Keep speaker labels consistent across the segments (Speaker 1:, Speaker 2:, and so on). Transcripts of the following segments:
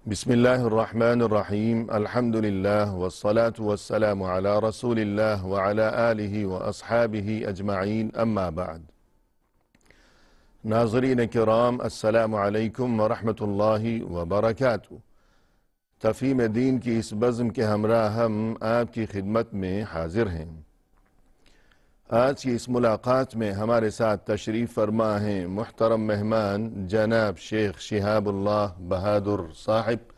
Speaker 1: بسم الله الرحمن الرحيم الحمد لله والصلاة والسلام على رسول الله وعلى آله وأصحابه أجمعين أما بعد ناظرین کرام السلام علیکم ورحمۃ اللہ وبرکاتہ۔ تفہیم دین کی اس بزم کے ہمراہ ہم آپ کی خدمت میں حاضر ہیں۔ آج کی اس ملاقات میں ہمارے ساتھ تشریف فرما ہیں محترم مہمان جناب شیخ شہاب اللہ بہادر صاحب،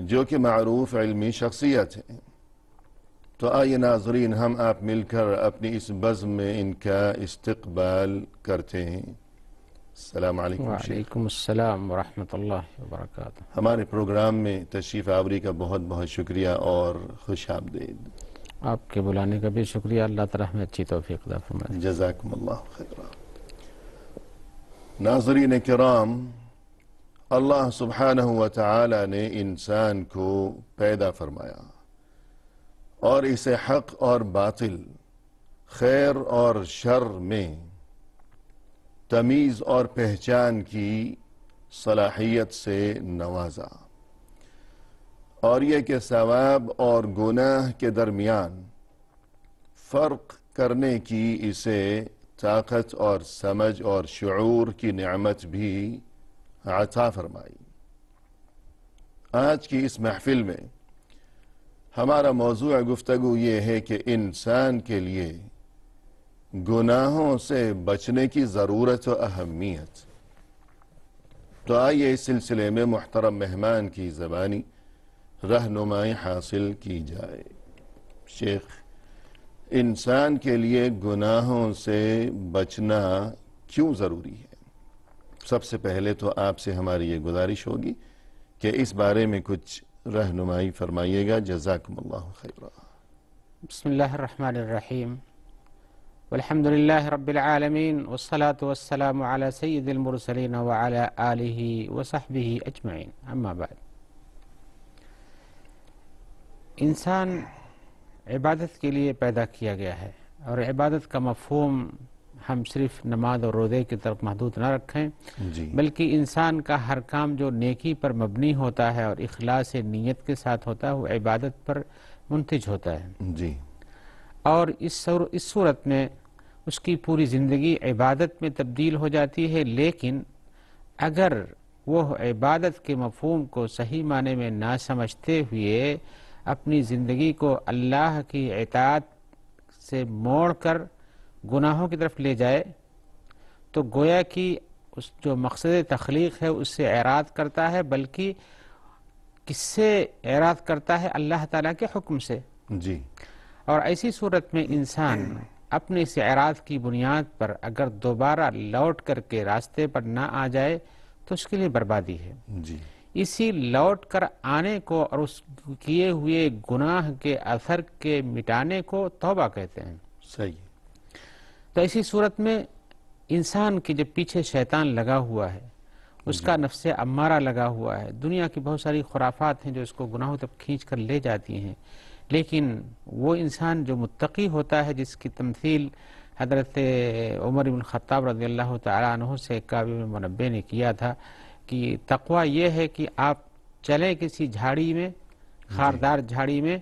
Speaker 1: جو کہ معروف علمی شخصیت ہیں۔ تو آئیے ناظرین، ہم آپ مل کر اپنی اس بزم میں ان کا استقبال کرتے ہیں۔ السلام علیکم شیخ۔
Speaker 2: وعلیکم السلام ورحمۃ اللہ وبرکاتہ۔
Speaker 1: ہمارے پروگرام میں تشریف آوری کا بہت بہت شکریہ اور خوش آمدید۔
Speaker 2: آپ کے بلانے کا بھی شکریہ، اللہ تعالیٰ ہمیں اچھی توفیق عطا فرمائے۔
Speaker 1: جزاکم اللہ خیرا۔ ناظرین کرام، اللہ سبحانہ و تعالی نے انسان کو پیدا فرمایا اور اسے حق اور باطل، خیر اور شر میں تمیز اور پہچان کی صلاحیت سے نوازا، اور یہ کہ ثواب اور گناہ کے درمیان فرق کرنے کی اسے طاقت اور سمجھ اور شعور کی نعمت بھی عطا فرمائی۔ آج کی اس محفل میں ہمارا موضوع گفتگو یہ ہے کہ انسان کے لیے گناہوں سے بچنے کی ضرورت و اہمیت۔ تو آئیے اس سلسلے میں محترم مہمان کی زبانی رہنمائی حاصل کی جائے۔ شیخ، انسان کے لیے گناہوں سے بچنا کیوں ضروری ہے؟ سب سے پہلے تو آپ سے ہماری یہ گزارش ہوگی کہ اس بارے میں کچھ رہنمائی فرمائیے گا۔ جزاکم اللہ خیرا۔
Speaker 2: بسم اللہ الرحمن الرحیم، والحمد للہ رب العالمین، والصلاة والسلام علی سید المرسلین وعلی آلہ وصحبہ اجمعین، اما بعد۔ انسان عبادت کے لیے پیدا کیا گیا ہے، اور عبادت کا مفہوم ہم صرف نماز اور روزے کی طرف محدود نہ رکھیں، بلکہ انسان کا ہر کام جو نیکی پر مبنی ہوتا ہے اور اخلاص نیت کے ساتھ ہوتا ہے وہ عبادت پر منتج ہوتا ہے۔ اور اس صورت میں اس کی پوری زندگی عبادت میں تبدیل ہو جاتی ہے، لیکن اگر وہ عبادت کے مفہوم کو صحیح معنی میں نہ سمجھتے ہوئے اپنی زندگی کو اللہ کی اطاعت سے موڑ کر گناہوں کی طرف لے جائے تو گویا کہ اس جو مقصد تخلیق ہے اس سے اعراض کرتا ہے، بلکہ کس سے اعراض کرتا ہے؟ اللہ تعالیٰ کے حکم سے۔ اور ایسی صورت میں انسان اپنے اس اعراض کی بنیاد پر اگر دوبارہ لوٹ کر کے راستے پر نہ آ جائے تو اس کے لیے بربادی ہے۔ اسی لوٹ کر آنے کو اور اس کیے ہوئے گناہ کے اثر کے مٹانے کو توبہ کہتے ہیں۔
Speaker 1: صحیح۔
Speaker 2: تو ایسی صورت میں انسان کے جب پیچھے شیطان لگا ہوا ہے، اس کا نفس امارہ لگا ہوا ہے، دنیا کی بہت ساری خرافات ہیں جو اس کو گناہوں تک کھینچ کر لے جاتی ہیں، لیکن وہ انسان جو متقی ہوتا ہے، جس کی تمثیل حضرت عمر بن خطاب رضی اللہ تعالیٰ عنہ سے کعب بن منبہ نے کیا تھا کہ تقوی یہ ہے کہ آپ چلیں کسی جھاڑی میں، خاردار جھاڑی میں،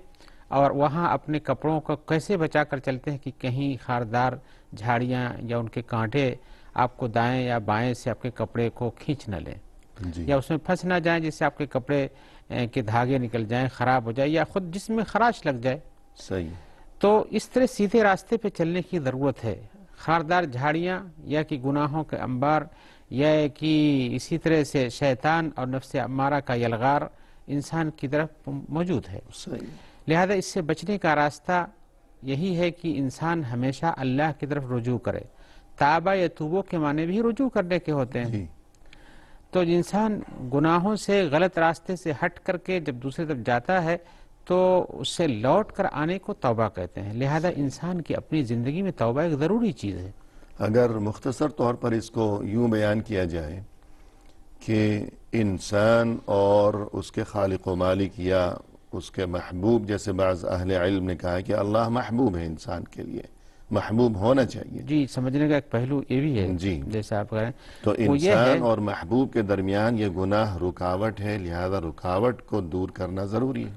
Speaker 2: اور وہاں اپنے کپڑوں کو کیسے بچا کر چلتے ہیں کہ کہیں خاردار جھاڑیاں یا ان کے کانٹے آپ کو دائیں یا بائیں سے آپ کے کپڑے کو کھینچ نہ لیں، یا اس میں پھنس نہ جائیں جس سے آپ کے کپڑے کے دھاگے نکل جائیں، خراب ہو جائے، یا خود جسم میں خراش لگ جائے۔
Speaker 1: صحیح۔
Speaker 2: تو اس طرح سیدھے راستے پہ چلنے کی ضرورت ہے۔ خاردار جھاڑیاں یا کہ گناہوں کے انبار یا کہ اسی طرح سے شیطان اور نفس امارہ کا یلغار انسان کی طرف موجود ہے۔
Speaker 1: صحیح۔
Speaker 2: لہذا اس سے بچنے کا راستہ یہی ہے کہ انسان ہمیشہ اللہ کی طرف رجوع کرے۔ تابہ یتوبو کے معنی بھی رجوع کرنے کے ہوتے ہیں۔ تو انسان گناہوں سے، غلط راستے سے ہٹ کر کے جب دوسری طرف جاتا ہے تو اس سے لوٹ کر آنے کو توبہ کہتے ہیں۔ لہذا انسان کی اپنی زندگی میں توبہ ایک ضروری چیز ہے۔
Speaker 1: اگر مختصر طور پر اس کو یوں بیان کیا جائے کہ انسان اور اس کے خالق و مالک یا اس کے محبوب، جیسے بعض اہل علم نے کہا کہ اللہ محبوب ہے انسان کے لیے، محبوب ہونا چاہیے.
Speaker 2: جی سمجھنے کا ایک پہلو یہ بھی ہے
Speaker 1: جی
Speaker 2: جیسا آپ کہہ رہے ہیں
Speaker 1: تو
Speaker 2: وہ یہ ہے
Speaker 1: انسان اور محبوب کے درمیان یہ گناہ رکاوٹ ہے، لہذا رکاوٹ کو دور کرنا ضروری ہے.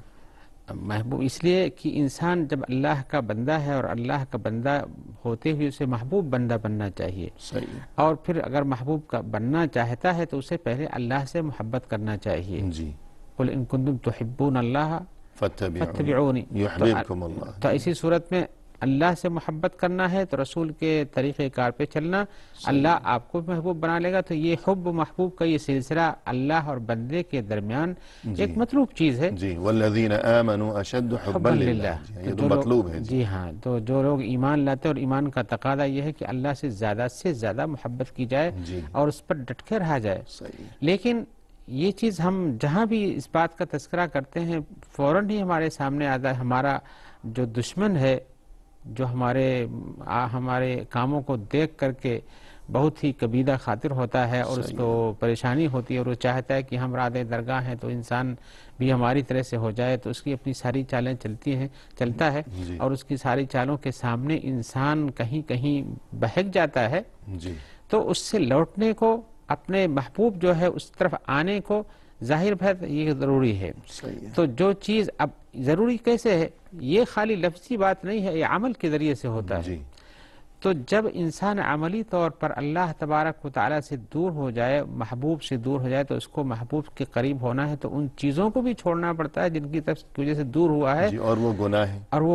Speaker 2: محبوب اس لیے کہ انسان جب اللہ کا بندہ ہے اور اللہ کا بندہ ہوتے ہوئے اسے محبوب بندہ بننا چاہیے.
Speaker 1: صحیح.
Speaker 2: اور پھر اگر محبوب کا بننا چاہتا ہے تو اسے پہلے اللہ سے محبت کرنا چاہیے.
Speaker 1: جی
Speaker 2: قل ان کنتم تحبون اللہ فاتبعونی.
Speaker 1: یحببکم اللہ.
Speaker 2: تو اسی صورت میں اللہ سے محبت کرنا ہے تو رسول کے طریقہ کار پہ چلنا، اللہ آپ کو محبوب بنا لے گا. تو یہ حب و محبوب کا یہ سلسلہ اللہ اور بندے کے درمیان ایک مطلوب چیز ہے.
Speaker 1: جی والذین آمنوا اشد حبا للہ، یہ تو مطلوب ہے.
Speaker 2: جی ہاں، تو جو لوگ ایمان لاتے ہیں اور ایمان کا تقاضا یہ ہے کہ اللہ سے زیادہ محبت کی جائے اور اس پر ڈٹ کے رہا جائے. لیکن یہ چیز ہم جہاں بھی اس بات کا تذکرہ کرتے ہیں فوراً ہی ہمارے سامنے آتا ہے ہمارا جو دشمن ہے، جو ہمارے کاموں کو دیکھ کر کے بہت ہی کبیدہ خاطر ہوتا ہے اور اس کو پریشانی ہوتی ہے اور وہ چاہتا ہے کہ ہم راد درگاہ ہیں تو انسان بھی ہماری طرح سے ہو جائے، تو اس کی اپنی ساری چالیں چلتا ہے اور اس کی ساری چالوں کے سامنے انسان کہیں کہیں بہک جاتا ہے. تو اس سے لوٹنے کو، اپنے محبوب جو ہے اس طرف آنے کو ظاہر بات یہ ضروری ہے. تو جو چیز اب ضروری کیسے ہے، یہ خالی لفظی بات نہیں ہے، یہ عمل کے ذریعے سے ہوتا ہے. تو جب انسان عملی طور پر اللہ تبارک و تعالیٰ سے دور ہو جائے، محبوب سے دور ہو جائے، تو اس کو محبوب کے قریب ہونا ہے تو ان چیزوں کو بھی چھوڑنا پڑتا ہے جن کی طرف کی وجہ سے دور ہوا ہے.
Speaker 1: اور وہ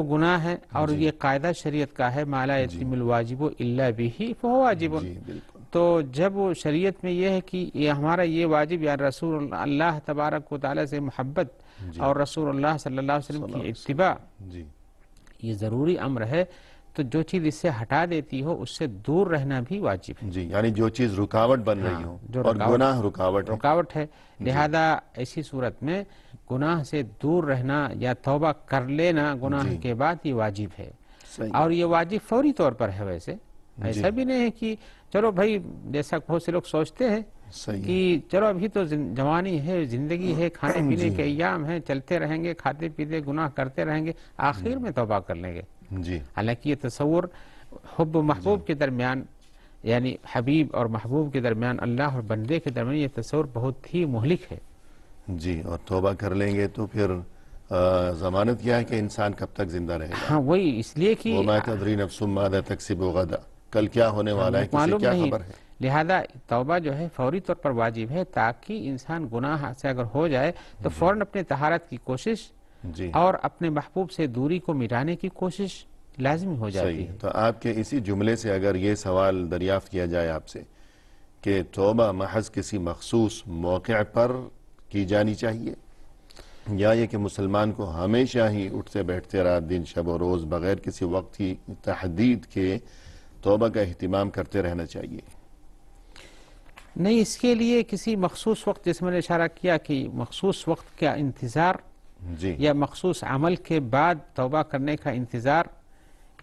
Speaker 1: گناہ ہے. اور
Speaker 2: یہ قاعدہ شریعت کا ہے، ما لا یتم الواجب الا بہ فہو واجب. تو جب وہ شریعت میں یہ ہے کہ یہ ہمارا یہ واجب یا رسول اللہ تبارک و تعالیٰ سے محبت اور رسول اللہ صلی اللہ علیہ وسلم کی اتباع یہ ضروری امر ہے، تو جو چیز اس سے ہٹا دیتی ہو اس سے دور رہنا بھی واجب ہے.
Speaker 1: یعنی جو چیز رکاوٹ بن رہی ہو، اور گناہ رکاوٹ ہے،
Speaker 2: لہذا ایسی صورت میں گناہ سے دور رہنا یا توبہ کر لینا گناہ کے بعد یہ واجب ہے. اور یہ واجب فوری طور پر ہے. ویسے ایسا بھی نہیں ہے کہ چلو بھائی، جیسا بہت سے لوگ سوچتے ہیں کہ چلو ابھی تو جوانی ہے، زندگی ہے، کھانے پینے کے ایام ہیں، چلتے رہیں گے، کھاتے پیتے گناہ کرتے رہیں گے، آخر میں توبہ کر لیں گے. حالانکہ یہ تصور حب و محبوب کے درمیان، یعنی حبیب اور محبوب کے درمیان، اللہ اور بندے کے درمیان، یہ تصور بہت ہی مہلک ہے.
Speaker 1: اور توبہ کر لیں گے تو پھر ضمانت کیا ہے کہ انسان کب تک زندہ رہے گا؟
Speaker 2: ہاں وہی، اس لیے کہ
Speaker 1: وَمَا تَدْرِي نَفْسٌ مَاذَا تَكْسِبُ غَدًا، کل کیا ہونے والا ہے کسی کیا خبر ہے.
Speaker 2: لہذا توبہ جو ہے فوری طور پر واجب ہے، تاکہ انسان گناہ سے اگر ہو جائے تو فوراً اپنے طہارت کی کوشش اور اپنے محبوب سے دوری کو مٹانے کی کوشش لازمی ہو جاتی ہے.
Speaker 1: تو آپ کے اسی جملے سے اگر یہ سوال دریافت کیا جائے آپ سے کہ توبہ محض کسی مخصوص موقع پر کی جانی چاہیے، یا یہ کہ مسلمان کو ہمیشہ ہی اٹھتے بیٹھتے رات دن شب و روز بغیر کسی وقت کی تحدید کے توبہ کا اہتمام کرتے رہنا چاہیے؟
Speaker 2: نہیں، اس کے لیے کسی مخصوص وقت، جس میں نے اشارہ کیا کہ مخصوص وقت کا انتظار یا مخصوص عمل کے بعد توبہ کرنے کا انتظار،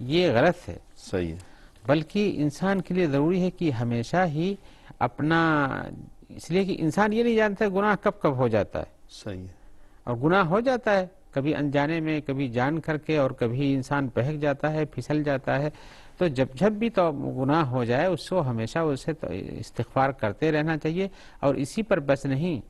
Speaker 2: یہ غلط ہے.
Speaker 1: صحیح ہے.
Speaker 2: بلکہ انسان کے لیے ضروری ہے کہ ہمیشہ ہی اپنا، اس لیے کہ انسان یہ نہیں جانتا گناہ کب کب ہو جاتا ہے.
Speaker 1: صحیح ہے.
Speaker 2: اور گناہ ہو جاتا ہے کبھی انجانے میں، کبھی جان کر کے، اور کبھی انسان بہک جاتا ہے، پھسل جاتا ہے. تو جب بھی تو گناہ ہو جائے اس کو ہمیشہ اسے استغفار کرتے رہنا چاہیے. اور اسی پر بس نہیں،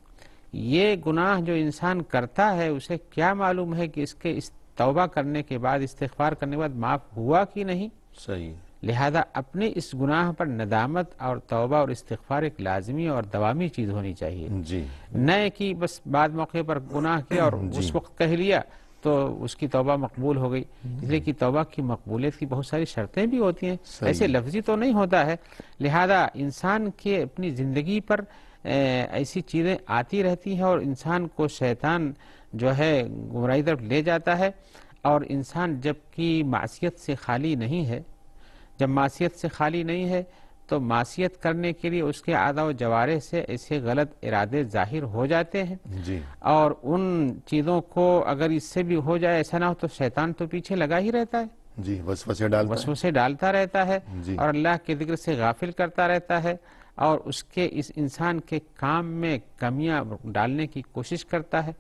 Speaker 2: یہ گناہ جو انسان کرتا ہے اسے کیا معلوم ہے کہ اس کے توبہ کرنے کے بعد، استغفار کرنے کے بعد معاف ہوا کہ نہیں.
Speaker 1: صحیح.
Speaker 2: لہذا اپنے اس گناہ پر ندامت اور توبہ اور استغفار ایک لازمی اور دوامی چیز ہونی چاہیے. نہ کہ بس بعد موقع پر گناہ کیا اور اس وقت کہہ لیا تو اس کی توبہ مقبول ہو گئی. اس لیے کہ توبہ کی مقبولیت کی بہت ساری شرطیں بھی ہوتی ہیں، ایسے لفظی تو نہیں ہوتا ہے. لہذا انسان کے اپنی زندگی پر ایسی چیزیں آتی رہتی ہیں اور انسان کو شیطان جو ہے گمراہی طرف لے جاتا ہے. اور انسان جب کہ معصیت سے خالی نہیں ہے، جب معصیت سے خالی نہیں ہے تو معصیت کرنے کے لیے اس کے اعضاء و جوارح سے ایسے غلط ارادے ظاہر ہو جاتے ہیں. اور ان چیزوں کو اگر اس سے بھی ہو جائے، ایسا نہ ہو تو شیطان تو پیچھے لگا ہی رہتا ہے، وسوسے ڈالتا رہتا ہے اور اللہ کے ذکر سے غافل کرتا رہتا ہے، اور اس انسان کے کام میں کمیاں ڈالنے کی کوشش کرتا ہے.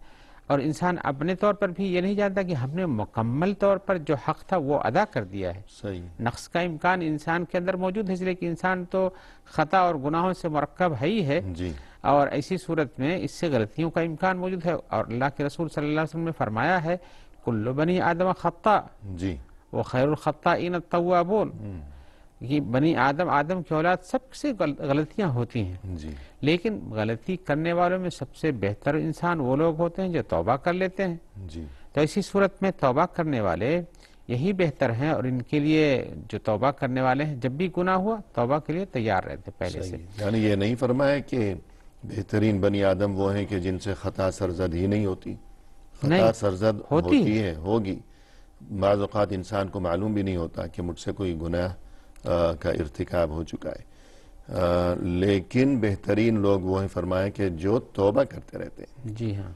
Speaker 2: اور انسان اپنے طور پر بھی یہ نہیں جانتا کہ ہم نے مکمل طور پر جو حق تھا وہ ادا کر دیا ہے.
Speaker 1: صحیح.
Speaker 2: نقص کا امکان انسان کے اندر موجود ہے، اس لیے کہ انسان تو خطا اور گناہوں سے مرکب ہے ہی ہے.
Speaker 1: جی.
Speaker 2: اور ایسی صورت میں اس سے غلطیوں کا امکان موجود ہے. اور اللہ کے رسول صلی اللہ علیہ وسلم نے فرمایا ہے کل بنی آدم خطا
Speaker 1: جی.
Speaker 2: وہ خیر الخطائین التوابون، کہ بنی آدم کی اولاد سب سے غلطیاں ہوتی ہیں،
Speaker 1: جی.
Speaker 2: لیکن غلطی کرنے والوں میں سب سے بہتر انسان وہ لوگ ہوتے ہیں جو توبہ کر لیتے ہیں.
Speaker 1: جی.
Speaker 2: تو ایسی صورت میں توبہ کرنے والے یہی بہتر ہیں، اور ان کے لیے جو توبہ کرنے والے ہیں جب بھی گناہ ہوا توبہ کے لیے تیار رہتے پہلے سے.
Speaker 1: یعنی یہ نہیں فرمایا کہ بہترین بنی آدم وہ ہیں کہ جن سے خطا سرزد ہی نہیں ہوتی. خطا سرزد ہوتی ہے، ہوگی. بعض اوقات انسان کو معلوم بھی نہیں ہوتا کہ مجھ سے کوئی گناہ کا ارتکاب ہو چکا ہے، لیکن بہترین لوگ وہ ہیں فرمایا کہ جو توبہ کرتے رہتے ہیں.
Speaker 2: جی ہاں.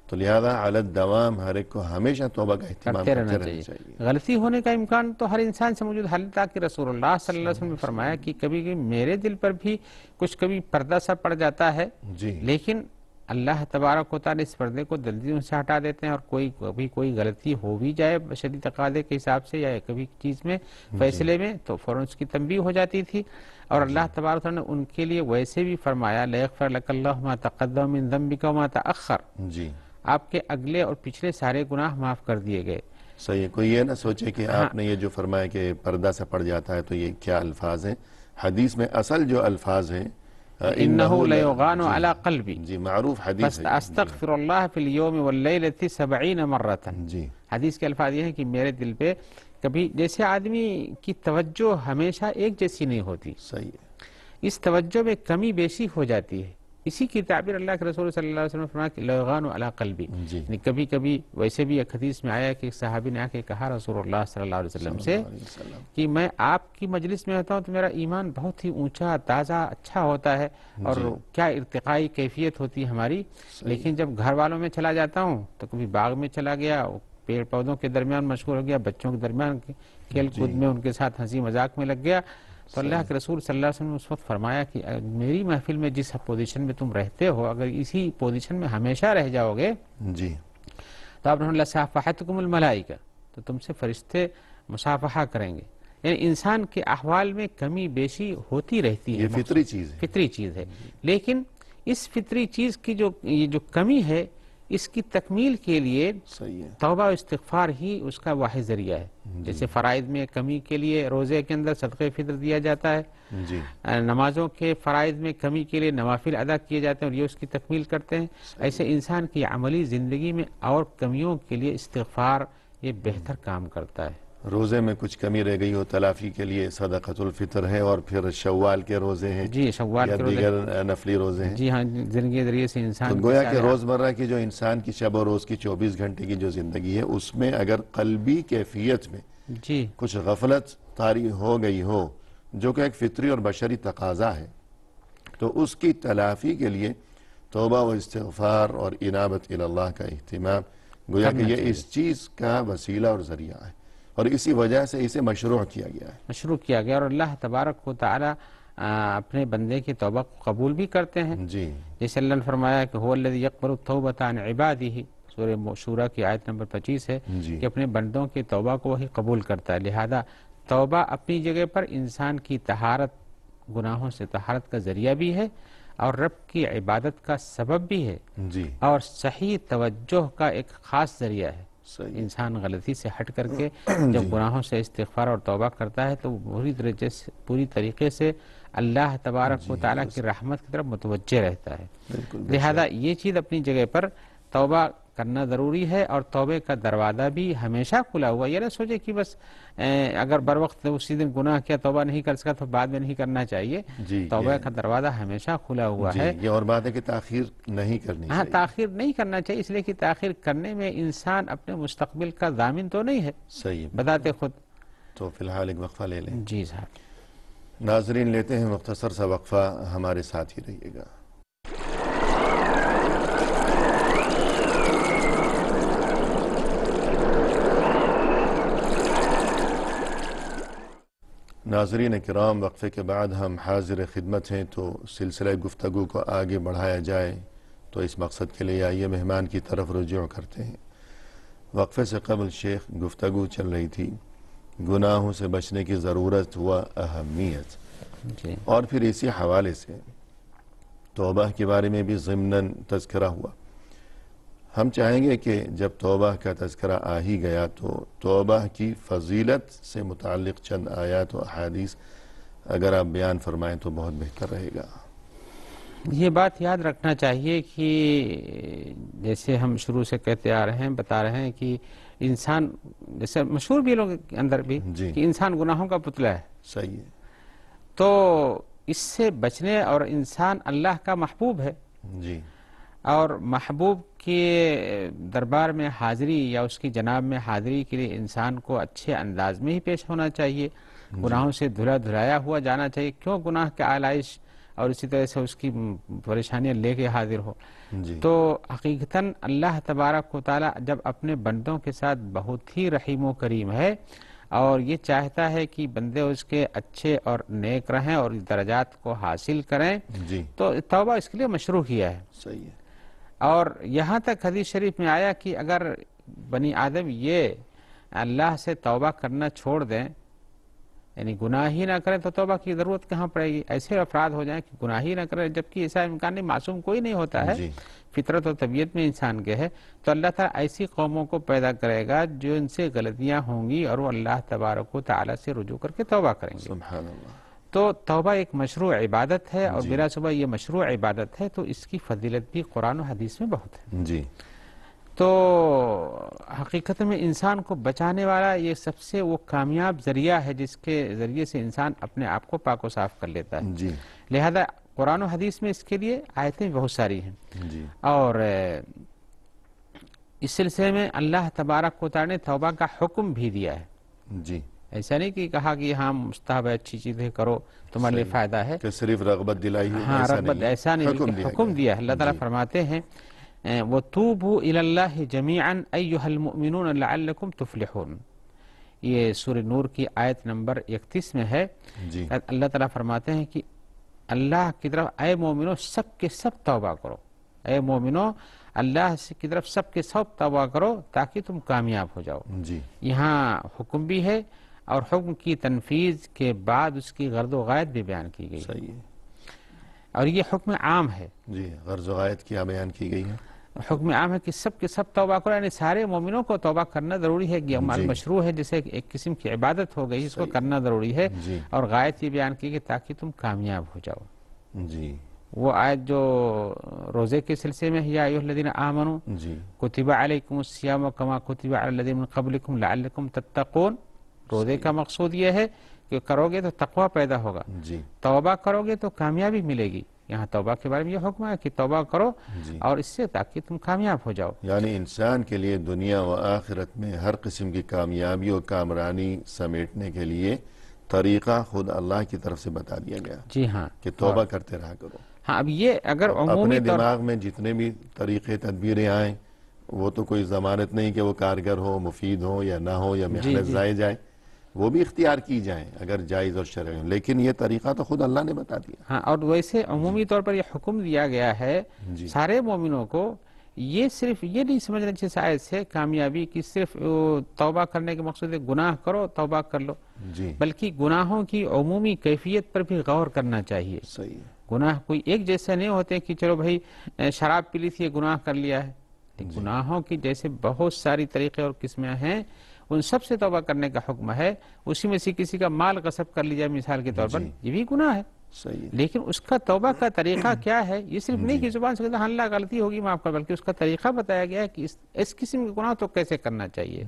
Speaker 1: تو لہذا علی الدوام ہر ایک کو ہمیشہ توبہ کا اہتمام کرتے رہنا چاہیے.
Speaker 2: غلطی ہونے کا امکان تو ہر انسان سے موجود ہے، تاکہ رسول اللہ صلی اللہ علیہ وسلم نے فرمایا کہ کبھی میرے دل پر بھی کبھی پردہ سا پڑ جاتا ہے،
Speaker 1: جی.
Speaker 2: لیکن اللہ تبارک و تعالی اس پردے کو جلدی سے ہٹا دیتے ہیں. اور کبھی کوئی غلطی ہو بھی جائے شدید تقاضے کے حساب سے یا کبھی چیز میں فیصلے میں تو فوراً اس کی تنبیہ ہو جاتی تھی. اور اللہ تبارک و تعالی نے ان کے لیے ویسے بھی فرمایا لیغفر لک اللہ ما تقدم من ذنبک وما تأخر،
Speaker 1: جی.
Speaker 2: آپ کے اگلے اور پچھلے سارے گناہ معاف کر دیے گئے.
Speaker 1: صحیح. کوئی یہ نہ سوچے کہ آپ نے یہ جو فرمایا کہ پردہ سے پڑ جاتا ہے تو یہ کیا الفاظ ہیں. حدیث میں اصل جو الفاظ ہیں
Speaker 2: انہو لیغان علی قلبی،
Speaker 1: جی معروف حدیث ہے.
Speaker 2: استغفر اللہ فی اليوم واللیلۃ 70 مرۃ.
Speaker 1: جی.
Speaker 2: حدیث کے الفاظ یہ ہیں کہ میرے دل پہ کبھی جیسے آدمی کی توجہ ہمیشہ ایک جیسی نہیں ہوتی،
Speaker 1: صحیح ہے،
Speaker 2: اس توجہ میں کمی بیشی ہو جاتی ہے. اسی کی تعبیر اللہ کے رسول صلی اللہ علیہ وسلم نے فرمایا کہ لیغان علی قلبی.
Speaker 1: جی.
Speaker 2: کبھی کبھی ویسے بھی ایک حدیث میں آیا کہ ایک صحابی نے آ کے کہا رسول اللہ صلی اللہ علیہ وسلم سے کہ میں آپ کی مجلس میں ہوتا ہوں تو میرا ایمان بہت ہی اونچا تازہ اچھا ہوتا ہے اور کیا ارتقائی کیفیت ہوتی ہے ہماری، لیکن جب گھر والوں میں چلا جاتا ہوں تو کبھی باغ میں چلا گیا، پیڑ پودوں کے درمیان مشغول ہو گیا، بچوں کے درمیان کھیل کود میں ان کے ساتھ ہنسی مذاق میں لگ گیا. تو اللہ کے رسول صلی اللہ علیہ وسلم نے اس وقت فرمایا کہ میری محفل میں جس پوزیشن میں تم رہتے ہو اگر اسی پوزیشن میں ہمیشہ رہ جاؤ گے
Speaker 1: جی
Speaker 2: تو آپ نے صافحتکم الملائکہ، تو تم سے فرشتے مصافحہ کریں گے. یعنی انسان کے احوال میں کمی بیشی ہوتی رہتی ہے،
Speaker 1: یہ فطری چیز ہے،
Speaker 2: فطری چیز ہے. لیکن اس فطری چیز کی یہ جو کمی ہے اس کی تکمیل کے لیے توبہ و استغفار ہی اس کا واحد ذریعہ ہے. جیسے فرائض میں کمی کے لیے روزے کے اندر صدقہ فطر دیا جاتا ہے،
Speaker 1: جی.
Speaker 2: نمازوں کے فرائض میں کمی کے لیے نوافل ادا کیے جاتے ہیں اور یہ اس کی تکمیل کرتے ہیں. ایسے انسان کی عملی زندگی میں اور کمیوں کے لیے استغفار یہ بہتر کام کرتا ہے.
Speaker 1: روزے میں کچھ کمی رہ گئی ہو تلافی کے لیے صدقۃ الفطر ہے، اور پھر شوال کے روزے ہیں،
Speaker 2: جی شوال کے روزے،
Speaker 1: دیگر نفلی روزے ہیں.
Speaker 2: جی ہاں، زندگی ذریعے سے انسان
Speaker 1: تو گویا کہ روزمرہ کی جو انسان کی شب و روز کی 24 گھنٹے کی جو زندگی ہے اس میں اگر قلبی کیفیت میں
Speaker 2: جی
Speaker 1: کچھ غفلت طاری ہو گئی ہو جو کہ ایک فطری اور بشری تقاضا ہے تو اس کی تلافی کے لیے توبہ و استغفار اور انابت اللہ کا اہتمام گویا کہ یہ اس چیز کا وسیلہ اور ذریعہ ہے، اور اسی وجہ سے اسے مشروع کیا گیا ہے.
Speaker 2: مشروع کیا گیا، اور اللہ تبارک و تعالی اپنے بندے کی توبہ کو قبول بھی کرتے ہیں.
Speaker 1: جی.
Speaker 2: جیسے اللہ نے فرمایا کہ هو الذی یقبل التوبۃ عن عبادہ، سورہ شورى کی آیت نمبر 25 ہے کہ اپنے بندوں کی توبہ کو وہی قبول کرتا ہے. لہذا توبہ اپنی جگہ پر انسان کی طہارت، گناہوں سے طہارت کا ذریعہ بھی ہے اور رب کی عبادت کا سبب بھی ہے،
Speaker 1: جی. اور
Speaker 2: صحیح توجہ کا ایک خاص ذریعہ ہے. انسان غلطی سے ہٹ کر کے جب گناہوں سے استغفار اور توبہ کرتا ہے تو پوری طریقے سے اللہ تبارک و تعالیٰ کی رحمت کی طرف متوجہ رہتا ہے. لہذا یہ چیز اپنی جگہ پر توبہ کرنا ضروری ہے، اور توبے کا دروازہ بھی ہمیشہ کھلا ہوا. یہ نہ سوچے کہ بس اگر بر وقت اسی دن گناہ کیا توبہ نہیں کر سکا تو بعد میں نہیں کرنا چاہیے. توبہ کا دروازہ ہمیشہ کھلا ہوا ہے.
Speaker 1: یہ اور بات ہے کہ تاخیر نہیں کرنی چاہیے.
Speaker 2: تاخیر نہیں کرنا چاہیے، اس لیے کہ تاخیر کرنے میں انسان اپنے مستقبل کا ضامن تو نہیں ہے.
Speaker 1: صحیح
Speaker 2: بتاتے خود.
Speaker 1: تو فی الحال ایک وقفہ لے لیں.
Speaker 2: جی صاحب.
Speaker 1: ناظرین لیتے ہیں مختصر سا وقفہ، ہمارے ساتھ ہی رہیے گا. ناظرین کرام، وقفے کے بعد ہم حاضر خدمت ہیں، تو سلسلہ گفتگو کو آگے بڑھایا جائے تو اس مقصد کے لیے آئیے مہمان کی طرف رجوع کرتے ہیں۔ وقفے سے قبل شیخ گفتگو چل رہی تھی گناہوں سے بچنے کی ضرورت و اہمیت،
Speaker 2: جی
Speaker 1: اور پھر اسی حوالے سے توبہ کے بارے میں بھی ضمناً تذکرہ ہوا۔ ہم چاہیں گے کہ جب توبہ کا تذکرہ آ ہی گیا تو توبہ کی فضیلت سے متعلق چند آیات و احادیث اگر آپ بیان فرمائیں تو بہت بہتر رہے گا۔
Speaker 2: یہ بات یاد رکھنا چاہیے کہ جیسے ہم شروع سے کہتے آ رہے ہیں، بتا رہے ہیں کہ انسان، جیسے مشہور بھی لوگ کے اندر بھی
Speaker 1: جی
Speaker 2: کہ انسان گناہوں کا پتلا ہے،
Speaker 1: صحیح ہے،
Speaker 2: تو اس سے بچنے، اور انسان اللہ کا محبوب ہے،
Speaker 1: جی
Speaker 2: اور محبوب کے دربار میں حاضری یا اس کی جناب میں حاضری کے لیے انسان کو اچھے انداز میں ہی پیش ہونا چاہیے، گناہوں سے دھلا دھلایا ہوا جانا چاہیے۔ کیوں گناہ کے آلائش اور اسی طرح سے اس کی پریشانیاں لے کے حاضر ہو؟
Speaker 1: جی
Speaker 2: تو حقیقتاً اللہ تبارک و تعالی جب اپنے بندوں کے ساتھ بہت ہی رحیم و کریم ہے، اور یہ چاہتا ہے کہ بندے اس کے اچھے اور نیک رہیں اور درجات کو حاصل کریں،
Speaker 1: جی
Speaker 2: تو توبہ اس کے لیے مشروع کیا ہے۔
Speaker 1: صحیح ہے،
Speaker 2: اور یہاں تک حدیث شریف میں آیا کہ اگر بنی آدم یہ اللہ سے توبہ کرنا چھوڑ دیں، یعنی گناہ ہی نہ کریں، تو توبہ کی ضرورت کہاں پڑے گی؟ ایسے افراد ہو جائیں کہ گناہ ہی نہ کریں، جبکہ ایسا امکان نہیں، معصوم کوئی نہیں ہوتا ہے،
Speaker 1: جی
Speaker 2: فطرت و طبیعت میں انسان کے ہے، تو اللہ تعالیٰ ایسی قوموں کو پیدا کرے گا جو ان سے غلطیاں ہوں گی اور وہ اللہ تبارک و تعالیٰ سے رجوع کر کے توبہ کریں گے۔
Speaker 1: سبحان اللہ،
Speaker 2: تو توبہ ایک مشروع عبادت ہے، اور
Speaker 1: جی
Speaker 2: بلا شبہ یہ مشروع عبادت ہے، تو اس کی فضیلت بھی قرآن و حدیث میں بہت ہے۔
Speaker 1: جی
Speaker 2: تو حقیقت میں انسان کو بچانے والا یہ سب سے وہ کامیاب ذریعہ ہے جس کے ذریعے سے انسان اپنے آپ کو پاک و صاف کر لیتا ہے۔
Speaker 1: جی
Speaker 2: لہذا قرآن و حدیث میں اس کے لیے آیتیں بہت ساری ہیں،
Speaker 1: جی
Speaker 2: اور اس سلسلے میں اللہ تبارک و تعالی نے توبہ کا حکم بھی دیا ہے۔
Speaker 1: جی
Speaker 2: ایسا نہیں کہ کہا کہ ہاں مستحب ہے، اچھی چیزیں کرو، تمہارے لیے
Speaker 1: صحیح،
Speaker 2: فائدہ ہے،
Speaker 1: کہ صرف رغبت دلائی ہو،
Speaker 2: ہاں
Speaker 1: ایسا
Speaker 2: رغبت
Speaker 1: نہیں ہے،
Speaker 2: ایسا نہیں، بلکہ حکم دیا ہے۔ اللہ تعالیٰ
Speaker 1: جی
Speaker 2: فرماتے ہیں وَتُوبُوا إِلَى اللَّهِ جَمِيعًا أَيُّهَا الْمُؤْمِنُونَ لَعَلَّكُمْ تُفْلِحُونَ، یہ سورہ نور کی آیت نمبر 31 میں ہے۔
Speaker 1: جی
Speaker 2: اللہ تعالیٰ فرماتے ہیں کہ اللہ کی طرف اے مومنو سب کے سب توبہ کرو، اے مومنو اللہ کی طرف سب کے سب توبہ کرو تاکہ تم کامیاب ہو جاؤ۔
Speaker 1: جی
Speaker 2: یہاں حکم بھی ہے، اور حکم کی تنفیذ کے بعد اس کی غرض و غایت بھی بیان کی گئی،
Speaker 1: صحیح ہے،
Speaker 2: اور یہ حکم عام ہے۔
Speaker 1: جی غرض و غایت کیا بیان کی گئی ہے؟
Speaker 2: حکم عام ہے کہ سب کے سب توبہ کرو، یعنی سارے مومنوں کو توبہ کرنا ضروری ہے، یہ
Speaker 1: جی
Speaker 2: مشروع ہے، جیسے ایک قسم کی عبادت ہو گئی، اس کو
Speaker 1: صحیح،
Speaker 2: کرنا ضروری ہے،
Speaker 1: جی
Speaker 2: اور غایت یہ بیان کی کہ تاکہ تم کامیاب ہو جاؤ۔
Speaker 1: جی
Speaker 2: وہ آیت جو روزے کے سلسلے میں یا ایھا الذین آمنوا
Speaker 1: جی
Speaker 2: کتب علیکم الصیام کما کتب علی الذین من قبلکم لعلکم تتقون، روزے کا مقصود یہ ہے کہ کرو گے تو تقوی پیدا ہوگا،
Speaker 1: جی
Speaker 2: توبہ کرو گے تو کامیابی ملے گی۔ یہاں توبہ کے بارے میں یہ حکم ہے کہ توبہ کرو،
Speaker 1: جی
Speaker 2: اور اس سے تاکہ تم کامیاب ہو جاؤ۔
Speaker 1: یعنی انسان کے لیے دنیا و آخرت میں ہر قسم کی کامیابی اور کامرانی سمیٹنے کے لیے طریقہ خود اللہ کی طرف سے بتا دیا گیا
Speaker 2: جی ہاں،
Speaker 1: کہ توبہ کرتے رہا کرو۔
Speaker 2: ہاں اب یہ اگر عمومی
Speaker 1: اپنے
Speaker 2: طور
Speaker 1: دماغ میں جتنے بھی طریقے تدبیریں آئیں وہ تو کوئی ضمانت نہیں کہ وہ کارگر ہو، مفید ہو یا نہ ہو، یا محنت
Speaker 2: جی۔
Speaker 1: ضائع جائے، وہ بھی اختیار کی جائیں اگر جائز اور شرعی ہو، لیکن یہ طریقہ تو خود اللہ نے بتا دیا۔
Speaker 2: ہاں، اور ویسے عمومی طور پر یہ حکم دیا گیا ہے
Speaker 1: جی
Speaker 2: سارے مومنوں کو، یہ صرف یہ نہیں سمجھنا چاہیے آیت سے کامیابی کی صرف توبہ کرنے کے مقصد ہے گناہ کرو توبہ کر لو،
Speaker 1: جی
Speaker 2: بلکہ گناہوں کی عمومی کیفیت پر بھی غور کرنا چاہیے۔
Speaker 1: صحیح ہے،
Speaker 2: گناہ کوئی ایک جیسے نہیں ہوتے کہ چلو بھائی شراب پی لی تھی یہ گناہ کر لیا ہے، گناہوں کی جیسے بہت ساری طریقے اور قسمیں ہیں، ان سب سے توبہ کرنے کا حکم ہے۔ اسی میں سے کسی کا مال غصب کر لیا مثال کے طور پر، یہ بھی گناہ ہے،
Speaker 1: صحیح ہے،
Speaker 2: لیکن اس کا توبہ کا طریقہ کیا ہے؟ یہ صرف نہیں
Speaker 1: جی
Speaker 2: کہ زبان سے کہتا اللہ غلطی ہوگی معاف کر، بلکہ اس کا طریقہ بتایا گیا ہے کہ اس قسم کے گناہ تو کیسے کرنا چاہیے،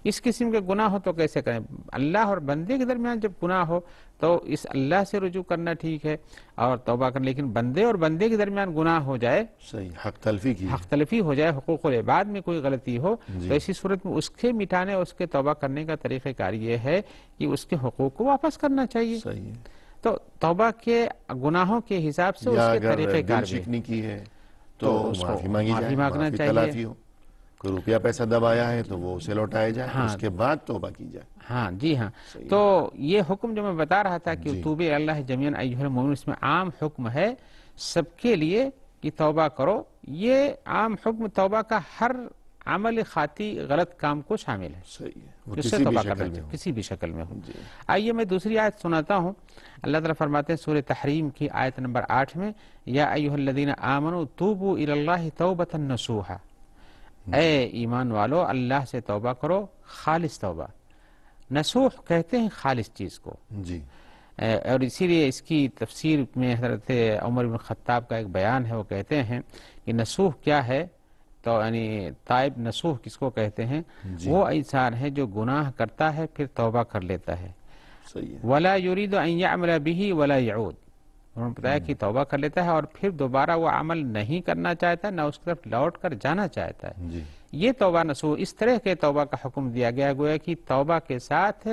Speaker 2: اس قسم کے گناہ ہو تو کیسے کریں۔ اللہ اور بندے کے درمیان جب گناہ ہو تو اس اللہ سے رجوع کرنا ٹھیک ہے اور توبہ کرنا، لیکن بندے اور بندے کے درمیان گناہ ہو جائے،
Speaker 1: صحیح، حق تلفی کی،
Speaker 2: حق تلفی ہو جائے، حقوق العباد میں کوئی غلطی ہو،
Speaker 1: جی
Speaker 2: تو ایسی صورت میں اس کے مٹانے اور اس کے توبہ کرنے کا طریقہ کار یہ ہے کہ اس کے حقوق کو واپس کرنا چاہیے۔
Speaker 1: صحیح ہے،
Speaker 2: تو توبہ کے گناہوں کے حساب سے اس
Speaker 1: یا
Speaker 2: کے
Speaker 1: اگر
Speaker 2: طریقہ
Speaker 1: دل
Speaker 2: کار بھی،
Speaker 1: شکنی کی ہے تو
Speaker 2: تو اس کو
Speaker 1: معافی مانگی
Speaker 2: معافی
Speaker 1: جائے،
Speaker 2: مانگنا
Speaker 1: معافی
Speaker 2: چاہیے۔
Speaker 1: تلافی ہو، کوئی روپیہ پیسہ دبایا ہے تو وہ اسے لوٹایا جائے،
Speaker 2: ہاں
Speaker 1: اس کے بعد توبہ کی جائے۔
Speaker 2: ہاں جی ہاں،
Speaker 1: صحیح،
Speaker 2: تو یہ حکم جو میں بتا رہا تھا کہ
Speaker 1: جی
Speaker 2: توبہ اللہ جمیعاً ایھا المؤمنون، اس میں عام حکم ہے سب کے لیے کہ توبہ کرو، یہ عام حکم توبہ کا ہر عمل خاطی غلط کام کو شامل ہے،
Speaker 1: صحیح ہے، وہ
Speaker 2: جس سے
Speaker 1: کسی بھی
Speaker 2: توبہ
Speaker 1: شکل
Speaker 2: کرنا
Speaker 1: میں
Speaker 2: چاہیے،
Speaker 1: ہو۔
Speaker 2: کسی بھی شکل میں ہو۔
Speaker 1: جی
Speaker 2: آئیے میں دوسری آیت سناتا ہوں۔ اللہ تعالیٰ فرماتے ہیں سورہ تحریم کی آیت نمبر 8 میں، یا ایھا الذین آمنوا توبوا الی اللہ توبۃ نصوحا، اے ایمان والو اللہ سے توبہ کرو، خالص توبہ۔ نصوح کہتے ہیں خالص چیز کو،
Speaker 1: جی
Speaker 2: اور اسی لیے اس کی تفسیر میں حضرت عمر بن خطاب کا ایک بیان ہے، وہ کہتے ہیں کہ نصوح کیا ہے، تو یعنی تائب نصوح کس کو کہتے ہیں؟
Speaker 1: جی
Speaker 2: وہ انسان ہے جو گناہ کرتا ہے پھر توبہ کر لیتا ہے،
Speaker 1: صحیح ہے،
Speaker 2: ولا یرید ان یعمل به ولا یعود، انہوں نے بتایا کہ توبہ کر لیتا ہے اور پھر دوبارہ وہ عمل نہیں کرنا چاہتا، نہ اس کی طرف لوٹ کر جانا چاہتا ہے۔
Speaker 1: جی
Speaker 2: یہ توبہ نصوح، اس طرح کے توبہ کا حکم دیا گیا ہے، گویا کہ توبہ کے ساتھ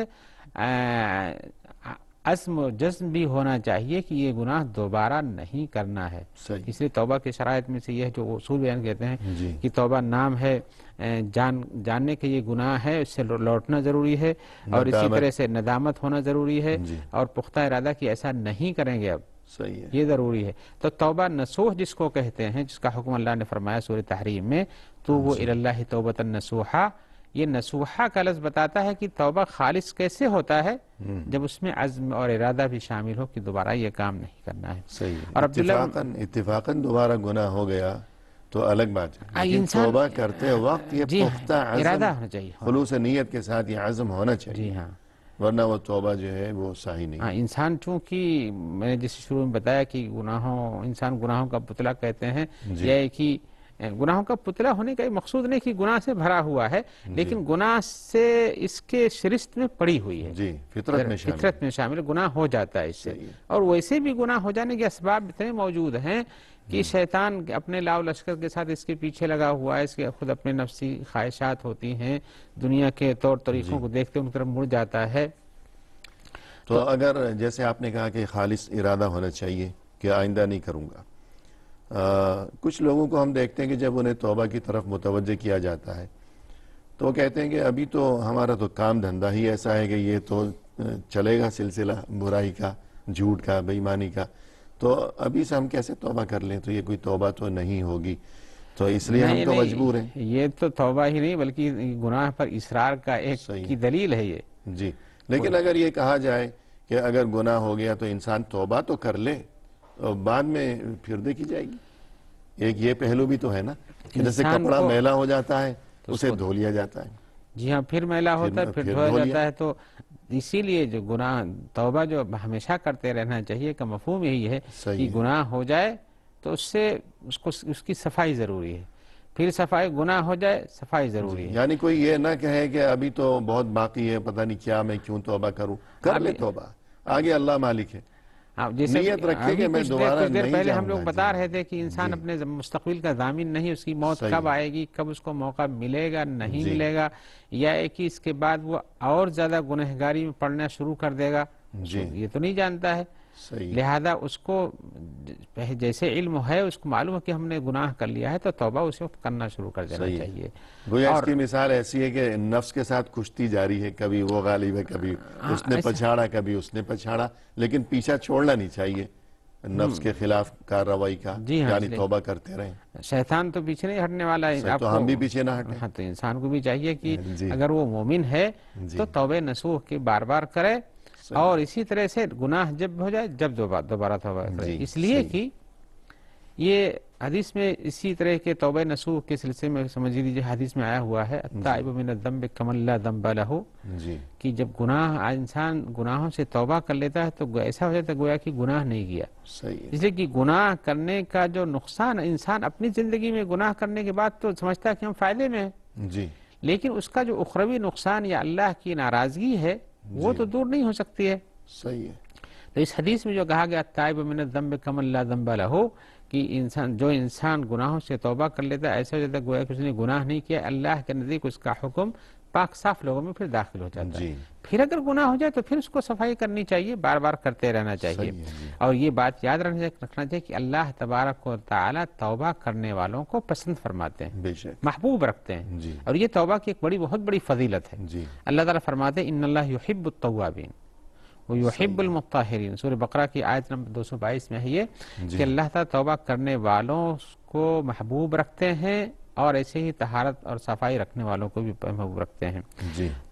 Speaker 2: عزم و جزم بھی ہونا چاہیے کہ یہ گناہ دوبارہ نہیں کرنا ہے۔
Speaker 1: صحیح،
Speaker 2: اس لیے توبہ کی شرائط میں سے یہ جو اصول بیان کہتے ہیں
Speaker 1: جی
Speaker 2: کہ توبہ نام ہے، جاننے کے یہ گناہ ہے، اس سے لوٹنا ضروری ہے، اور اسی
Speaker 1: ندامت،
Speaker 2: طرح سے ندامت ہونا ضروری ہے،
Speaker 1: جی
Speaker 2: اور پختہ ارادہ کہ ایسا نہیں کریں گے اب،
Speaker 1: صحیح ہے،
Speaker 2: یہ ضروری ہے۔ تو توبہ نصوح جس کو کہتے ہیں، جس کا حکم اللہ نے فرمایا سورہ تحریم میں، توبوا الی اللہ توبۃ نصوحا، یہ نصوحا کا لفظ بتاتا ہے کہ توبہ خالص کیسے ہوتا ہے، جب اس میں عزم اور ارادہ بھی شامل ہو کہ دوبارہ یہ کام نہیں کرنا ہے۔
Speaker 1: صحیح ہے،
Speaker 2: اور عبداللہ
Speaker 1: اتفاقاً دوبارہ گناہ ہو گیا تو الگ بات ہے، لیکن
Speaker 2: انسان
Speaker 1: توبہ کرتے وقت یہ
Speaker 2: جی
Speaker 1: پختہ
Speaker 2: ارادہ
Speaker 1: عزم،
Speaker 2: ہونا چاہیے،
Speaker 1: خلوص نیت کے ساتھ یہ عزم ہونا
Speaker 2: جی
Speaker 1: چاہیے،
Speaker 2: ہاں۔
Speaker 1: ورنہ وہ توبہ جو ہے وہ صحیح نہیں۔
Speaker 2: ہاں، انسان چونکہ میں نے جس شروع میں بتایا کہ انسان گناہوں کا پتلا کہتے ہیں،
Speaker 1: جی
Speaker 2: یہ ہے کہ گناہوں کا پتلا ہونے کا یہ مقصود نہیں کہ گناہ سے بھرا ہوا ہے، لیکن گناہ سے اس کے شرست میں پڑی ہوئی ہے،
Speaker 1: جی فطرت میں شامل،
Speaker 2: فطرت میں شامل، گناہ ہو جاتا ہے اس سے،
Speaker 1: صحیح ہے،
Speaker 2: اور ویسے بھی گناہ ہو جانے کے اسباب اتنے موجود ہیں کہ شیطان اپنے لاؤ لشکر کے ساتھ اس کے پیچھے لگا ہوا ہے، اس کے خود اپنے نفسی خواہشات ہوتی ہیں، دنیا کے طور طریقوں کو دیکھتے ان کی طرف مڑ جاتا ہے۔
Speaker 1: تو اگر جیسے آپ نے کہا کہ خالص ارادہ ہونا چاہیے کہ آئندہ نہیں کروں گا، کچھ لوگوں کو ہم دیکھتے ہیں کہ جب انہیں توبہ کی طرف متوجہ کیا جاتا ہے تو وہ کہتے ہیں کہ ابھی تو ہمارا تو کام دھندا ہی ایسا ہے کہ یہ تو چلے گا سلسلہ برائی کا، جھوٹ کا، بے ایمانی کا، تو ابھی سے ہم کیسے توبہ کر لیں، تو یہ کوئی توبہ تو نہیں ہوگی، تو اس لیے ہم تو مجبور ہیں۔
Speaker 2: یہ تو توبہ ہی نہیں بلکہ گناہ پر اصرار کا ایک کی دلیل ہے یہ۔
Speaker 1: جی لیکن اگر یہ کہا جائے کہ اگر گناہ ہو گیا تو انسان توبہ تو کر لے اور بعد میں پھر دیکھی جائے گی، ایک یہ پہلو بھی تو ہے نا کہ جیسے کپڑا میلا ہو جاتا ہے اسے دھو لیا جاتا ہے،
Speaker 2: جی ہاں، پھر میلا ہوتا ہے پھر دھویا جاتا ہے، تو اسی لیے جو گناہ توبہ جو ہمیشہ کرتے رہنا چاہیے کا مفہوم یہی ہے کہ گناہ ہو جائے تو اس کی صفائی ضروری ہے، پھر صفائی، گناہ ہو جائے صفائی ضروری ہے،
Speaker 1: یعنی کوئی یہ نہ کہے کہ ابھی تو بہت باقی ہے، پتہ نہیں کیا میں کیوں توبہ کروں، کر لے توبہ، آگے اللہ مالک ہے، نیت رکھے کہ میں دوبارہ
Speaker 2: کچھ دیر
Speaker 1: نہیں
Speaker 2: پہلے ہم
Speaker 1: جاؤں
Speaker 2: لوگ
Speaker 1: گا۔
Speaker 2: بتا رہے تھے کہ انسان اپنے مستقبل کا ضامن نہیں، اس کی موت کب آئے گی، کب اس کو موقع ملے گا نہیں ملے گا، یا ایک ہی اس کے بعد وہ اور زیادہ گنہگاری میں پڑنا شروع کر دے گا، یہ تو نہیں جانتا ہے، لہذا اس کو جیسے علم ہے، اس کو معلوم ہے کہ ہم نے گناہ کر لیا ہے تو توبہ اسی وقت کرنا شروع کر دینا چاہیے۔
Speaker 1: گویا اس کی مثال ایسی ہے کہ نفس کے ساتھ کشتی جاری ہے، کبھی وہ غالب ہے، کبھی اس نے پچھاڑا، کبھی اس نے پچھاڑا، لیکن پیچھا چھوڑنا نہیں چاہیے نفس کے خلاف کارروائی کا، یعنی توبہ کرتے رہیں۔
Speaker 2: شیطان تو پیچھے نہیں ہٹنے والا ہے،
Speaker 1: تو ہم بھی پیچھے نہ ہٹیں۔
Speaker 2: ہاں، تو انسان کو بھی چاہیے کہ اگر وہ مومن ہے تو توبہ نصوح کے بار بار کرے، اور اسی طرح سے گناہ جب ہو جائے جب دوبارہ توبہ کرے، اس لیے کہ یہ حدیث میں اسی طرح کے توبہ نصوح کے سلسلے میں سمجھ لیجیے، حدیث میں آیا ہوا ہے التائب من الذنب کمن لا ذنب لہ، کہ جب انسان گناہوں سے توبہ کر لیتا ہے تو ایسا ہو جاتا ہے گویا کہ گناہ نہیں کیا، اس لیے کہ گناہ کرنے کا جو نقصان، انسان اپنی زندگی میں گناہ کرنے کے بعد تو سمجھتا ہے کہ ہم فائدے میں ہیں، لیکن اس کا جو اخروی نقصان یا اللہ کی ناراضگی ہے وہ تو دور نہیں ہو سکتی ہے۔
Speaker 1: صحیح ہے۔
Speaker 2: تو اس حدیث میں جو کہا گیا التائب من الذنب کمن لا ذنب لہ، کہ جو انسان گناہوں سے توبہ کر لیتا ہے ایسا ہو جاتا ہے گویا کہ اس نے گناہ نہیں کیا، اللہ کے نزدیک اس کا حکم پاک صاف لوگوں میں پھر داخل ہو جاتا ہے۔ پھر اگر گناہ ہو جائے تو پھر اس کو صفائی کرنی چاہیے، بار بار کرتے رہنا چاہیے، اور یہ بات یاد رکھنا چاہیے کہ اللہ تبارک و تعالی توبہ کرنے والوں کو پسند فرماتے ہیں، محبوب رکھتے ہیں، اور یہ توبہ کی ایک بہت بڑی فضیلت ہے۔ اللہ تعالیٰ فرماتے ہیں ان اللہ یحب التوابین وَيُحِبُّ الْمُطَّهِّرِينَ، سورہ بقرہ کی آیت نمبر 222 میں ہے یہ کہ اللہ تعالیٰ توبہ کرنے والوں کو محبوب رکھتے ہیں اور ایسے ہی طہارت اور صفائی رکھنے والوں کو بھی محبوب رکھتے ہیں.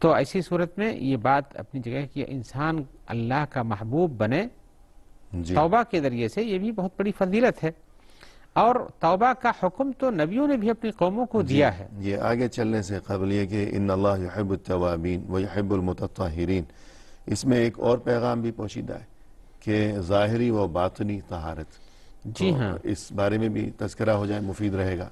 Speaker 2: تو ایسی صورت میں یہ بات اپنی جگہ کہ انسان اللہ کا محبوب بنے توبہ کے ذریعے سے، یہ بھی بہت بڑی فضیلت ہے. اور توبہ کا حکم تو نبیوں نے بھی اپنی قوموں کو دیا ہے.
Speaker 1: یہ آگے چلنے سے قبل یہ کہ ان اللہ یحب التوابین ویحب المتطہرین، اس میں ایک اور پیغام بھی پوشیدہ ہے کہ ظاہری و باطنی طہارت.
Speaker 2: جی ہاں،
Speaker 1: اس بارے میں بھی تذکرہ ہو جائے، مفید رہے گا.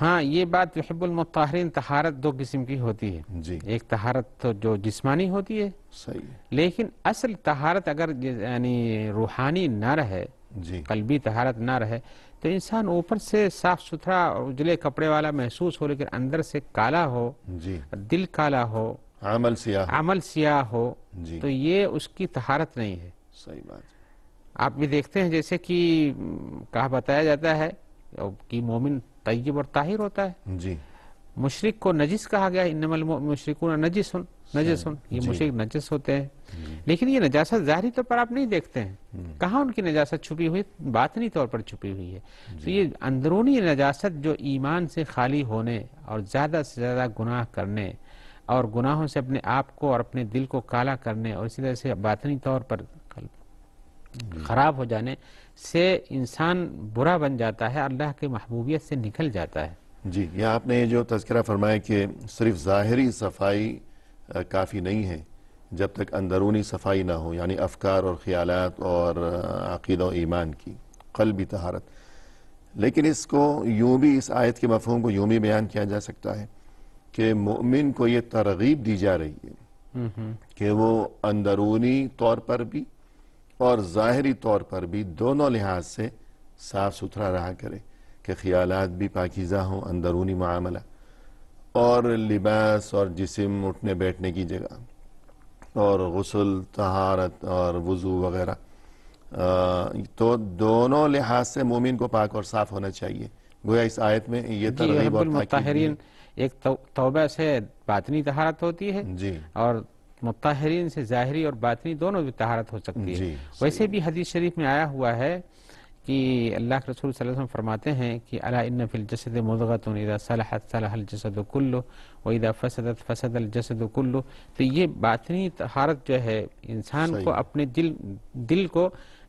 Speaker 2: ہاں، یہ بات یحب المطہرین، طہارت دو قسم کی ہوتی ہے.
Speaker 1: جی،
Speaker 2: ایک طہارت تو جو جسمانی ہوتی ہے،
Speaker 1: صحیح ہے.
Speaker 2: لیکن اصل طہارت اگر یعنی روحانی نہ رہے،
Speaker 1: جی
Speaker 2: قلبی طہارت نہ رہے، تو انسان اوپر سے صاف ستھرا اجلے کپڑے والا محسوس ہو لیکن اندر سے کالا ہو،
Speaker 1: جی،
Speaker 2: دل کالا ہو، عمل سیاہ ہو،
Speaker 1: جی،
Speaker 2: تو یہ اس کی طہارت نہیں ہے.
Speaker 1: صحیح بات ہے.
Speaker 2: آپ بھی دیکھتے ہیں جیسے کہ کہا بتایا جاتا ہے کہ مومن طیب اور طاہر ہوتا ہے.
Speaker 1: جی،
Speaker 2: مشرک کو نجس کہا گیا، انما المشرکون نجس، یہ مشرک نجس ہوتے ہیں. لیکن یہ نجاست ظاہری طور پر آپ نہیں دیکھتے ہیں، کہاں ان کی نجاست چھپی ہوئی، باطنی طور پر چھپی ہوئی ہے. تو یہ اندرونی نجاست جو ایمان سے خالی ہونے اور زیادہ سے زیادہ گناہ کرنے اور گناہوں سے اپنے آپ کو اور اپنے دل کو کالا کرنے اور اسی طرح سے باطنی طور پر خراب ہو جانے سے انسان برا بن جاتا ہے، اللہ کے محبوبیت سے نکل جاتا ہے.
Speaker 1: جی، یہ آپ نے جو تذکرہ فرمایا کہ صرف ظاہری صفائی کافی نہیں ہے جب تک اندرونی صفائی نہ ہو، یعنی افکار اور خیالات اور عقیدہ و ایمان کی قلبی طہارت. لیکن اس کو یوں بھی، اس آیت کے مفہوم کو یوں بھی بیان کیا جا سکتا ہے کہ مومن کو یہ ترغیب دی جا رہی ہے کہ وہ اندرونی طور پر بھی اور ظاہری طور پر بھی دونوں لحاظ سے صاف ستھرا رہا کرے، کہ خیالات بھی پاکیزہ ہوں، اندرونی معاملہ اور لباس اور جسم، اٹھنے بیٹھنے کی جگہ اور غسل، طہارت اور وضو وغیرہ، تو دونوں لحاظ سے مومن کو پاک اور صاف ہونا چاہیے. گویا اس آیت میں یہ ترغیب اور تاکید بھی ہے.
Speaker 2: ایک توبہ سے باطنی طہارت ہوتی ہے،
Speaker 1: جی،
Speaker 2: اور مطہرین سے ظاہری اور باطنی دونوں بھی طہارت ہو سکتی ہے.
Speaker 1: جی،
Speaker 2: ویسے بھی حدیث شریف میں آیا ہوا ہے کہ اللہ کے رسول صلی اللہ علیہ وسلم فرماتے ہیں کہ الا ان فی الجسد مضغۃ اذا صلحت صلح الجسد كله واذا فسدت فسد الجسد كله. تو یہ باطنی طہارت جو ہے انسان کو اپنے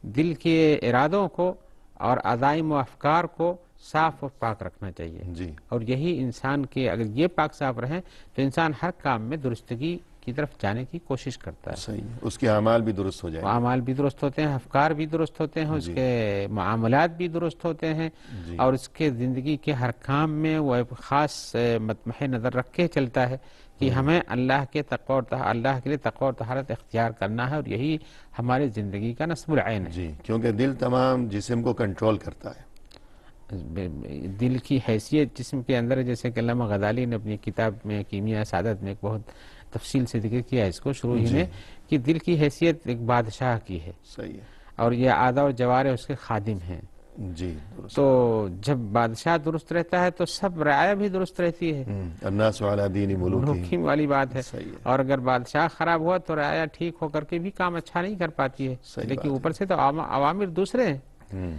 Speaker 2: دل کے ارادوں کو اور عزائم و افکار کو صاف و پاک رکھنا چاہیے.
Speaker 1: جی،
Speaker 2: اور یہی انسان کے اگر یہ پاک صاف رہیں تو انسان ہر کام میں درستگی کی طرف جانے کی کوشش کرتا ہے.
Speaker 1: صحیح، اس کے اعمال بھی درست ہو جائیں گے.
Speaker 2: اعمال بھی درست ہوتے ہیں، افکار بھی درست ہوتے ہیں، اس کے معاملات بھی درست ہوتے ہیں، اور اس کے زندگی کے ہر کام میں وہ ایک خاص مطمح نظر رکھ کے چلتا ہے کہ ہمیں اللہ کے لیے تقوی اور طہارت اختیار کرنا ہے، اور یہی ہماری زندگی کا نصب العین ہے.
Speaker 1: جی، کیونکہ دل تمام جسم کو کنٹرول کرتا ہے.
Speaker 2: دل کی حیثیت جسم کے اندر ہے، جیسے کہ علامہ غزالی نے اپنی کتاب میں کیمیا سعادت میں ایک بہت تفصیل سے ذکر کیا ہے اس کو شروع ہی میں، کہ دل کی حیثیت ایک بادشاہ کی ہے.
Speaker 1: صحیح ہے.
Speaker 2: اور یہ اعضاء اور جوارح اس کے خادم ہیں.
Speaker 1: جی، درست.
Speaker 2: تو جب بادشاہ درست رہتا ہے تو سب رعایا بھی درست رہتی ہے.
Speaker 1: الناس علی دین ملوکہم
Speaker 2: والی بات ہے.
Speaker 1: صحیح ہے.
Speaker 2: اور اگر بادشاہ خراب ہوا تو رعایا ٹھیک ہو کر کے بھی کام اچھا نہیں کر پاتی ہے، لیکن اوپر سے تو عوامر دوسرے ہیں.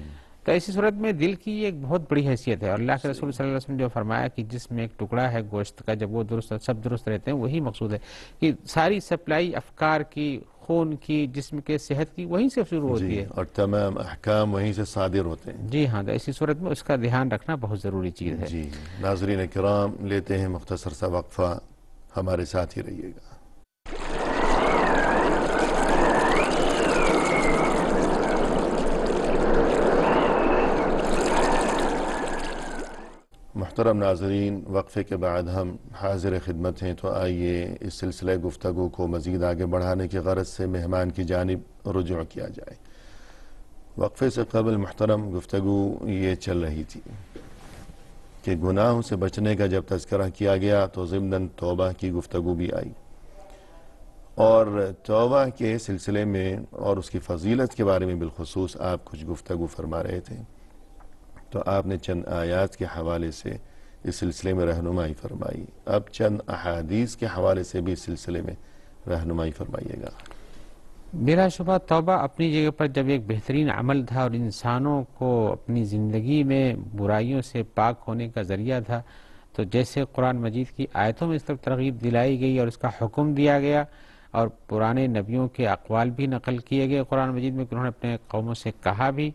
Speaker 2: تو ایسی صورت میں دل کی ایک بہت بڑی حیثیت ہے. اور اللہ کے رسول صلی اللہ علیہ وسلم جو فرمایا کہ جس میں ایک ٹکڑا ہے گوشت کا، جب وہ سب درست رہتے ہیں، وہی مقصود ہے کہ ساری سپلائی افکار کی، خون کی، جسم کے صحت کی وہیں سے شروع ہوتی ہے،
Speaker 1: اور تمام احکام وہیں سے صادر ہوتے ہیں.
Speaker 2: جی ہاں. تو ایسی صورت میں اس کا دھیان رکھنا بہت ضروری چیز ہے.
Speaker 1: جی، ناظرین کرام، لیتے ہیں مختصر سا وقفہ، ہمارے ساتھ ہی رہیے گا. محترم ناظرین، وقفے کے بعد ہم حاضر خدمت ہیں. تو آئیے اس سلسلہ گفتگو کو مزید آگے بڑھانے کی غرض سے مہمان کی جانب رجوع کیا جائے. وقفے سے قبل محترم گفتگو یہ چل رہی تھی کہ گناہوں سے بچنے کا جب تذکرہ کیا گیا تو ضمناً توبہ کی گفتگو بھی آئی، اور توبہ کے سلسلے میں اور اس کی فضیلت کے بارے میں بالخصوص آپ کچھ گفتگو فرما رہے تھے. تو آپ نے چند آیات کے حوالے سے اس سلسلے میں رہنمائی فرمائی. اب چند احادیث کے حوالے سے بھی اس سلسلے میں رہنمائی فرمائیے گا.
Speaker 2: بلا شبہ توبہ اپنی جگہ پر جب ایک بہترین عمل تھا اور انسانوں کو اپنی زندگی میں برائیوں سے پاک ہونے کا ذریعہ تھا، تو جیسے قرآن مجید کی آیتوں میں اس طرف ترغیب دلائی گئی اور اس کا حکم دیا گیا، اور پرانے نبیوں کے اقوال بھی نقل کیے گئے قرآن مجید میں کہ انہوں نے اپنے قوموں سے کہا بھی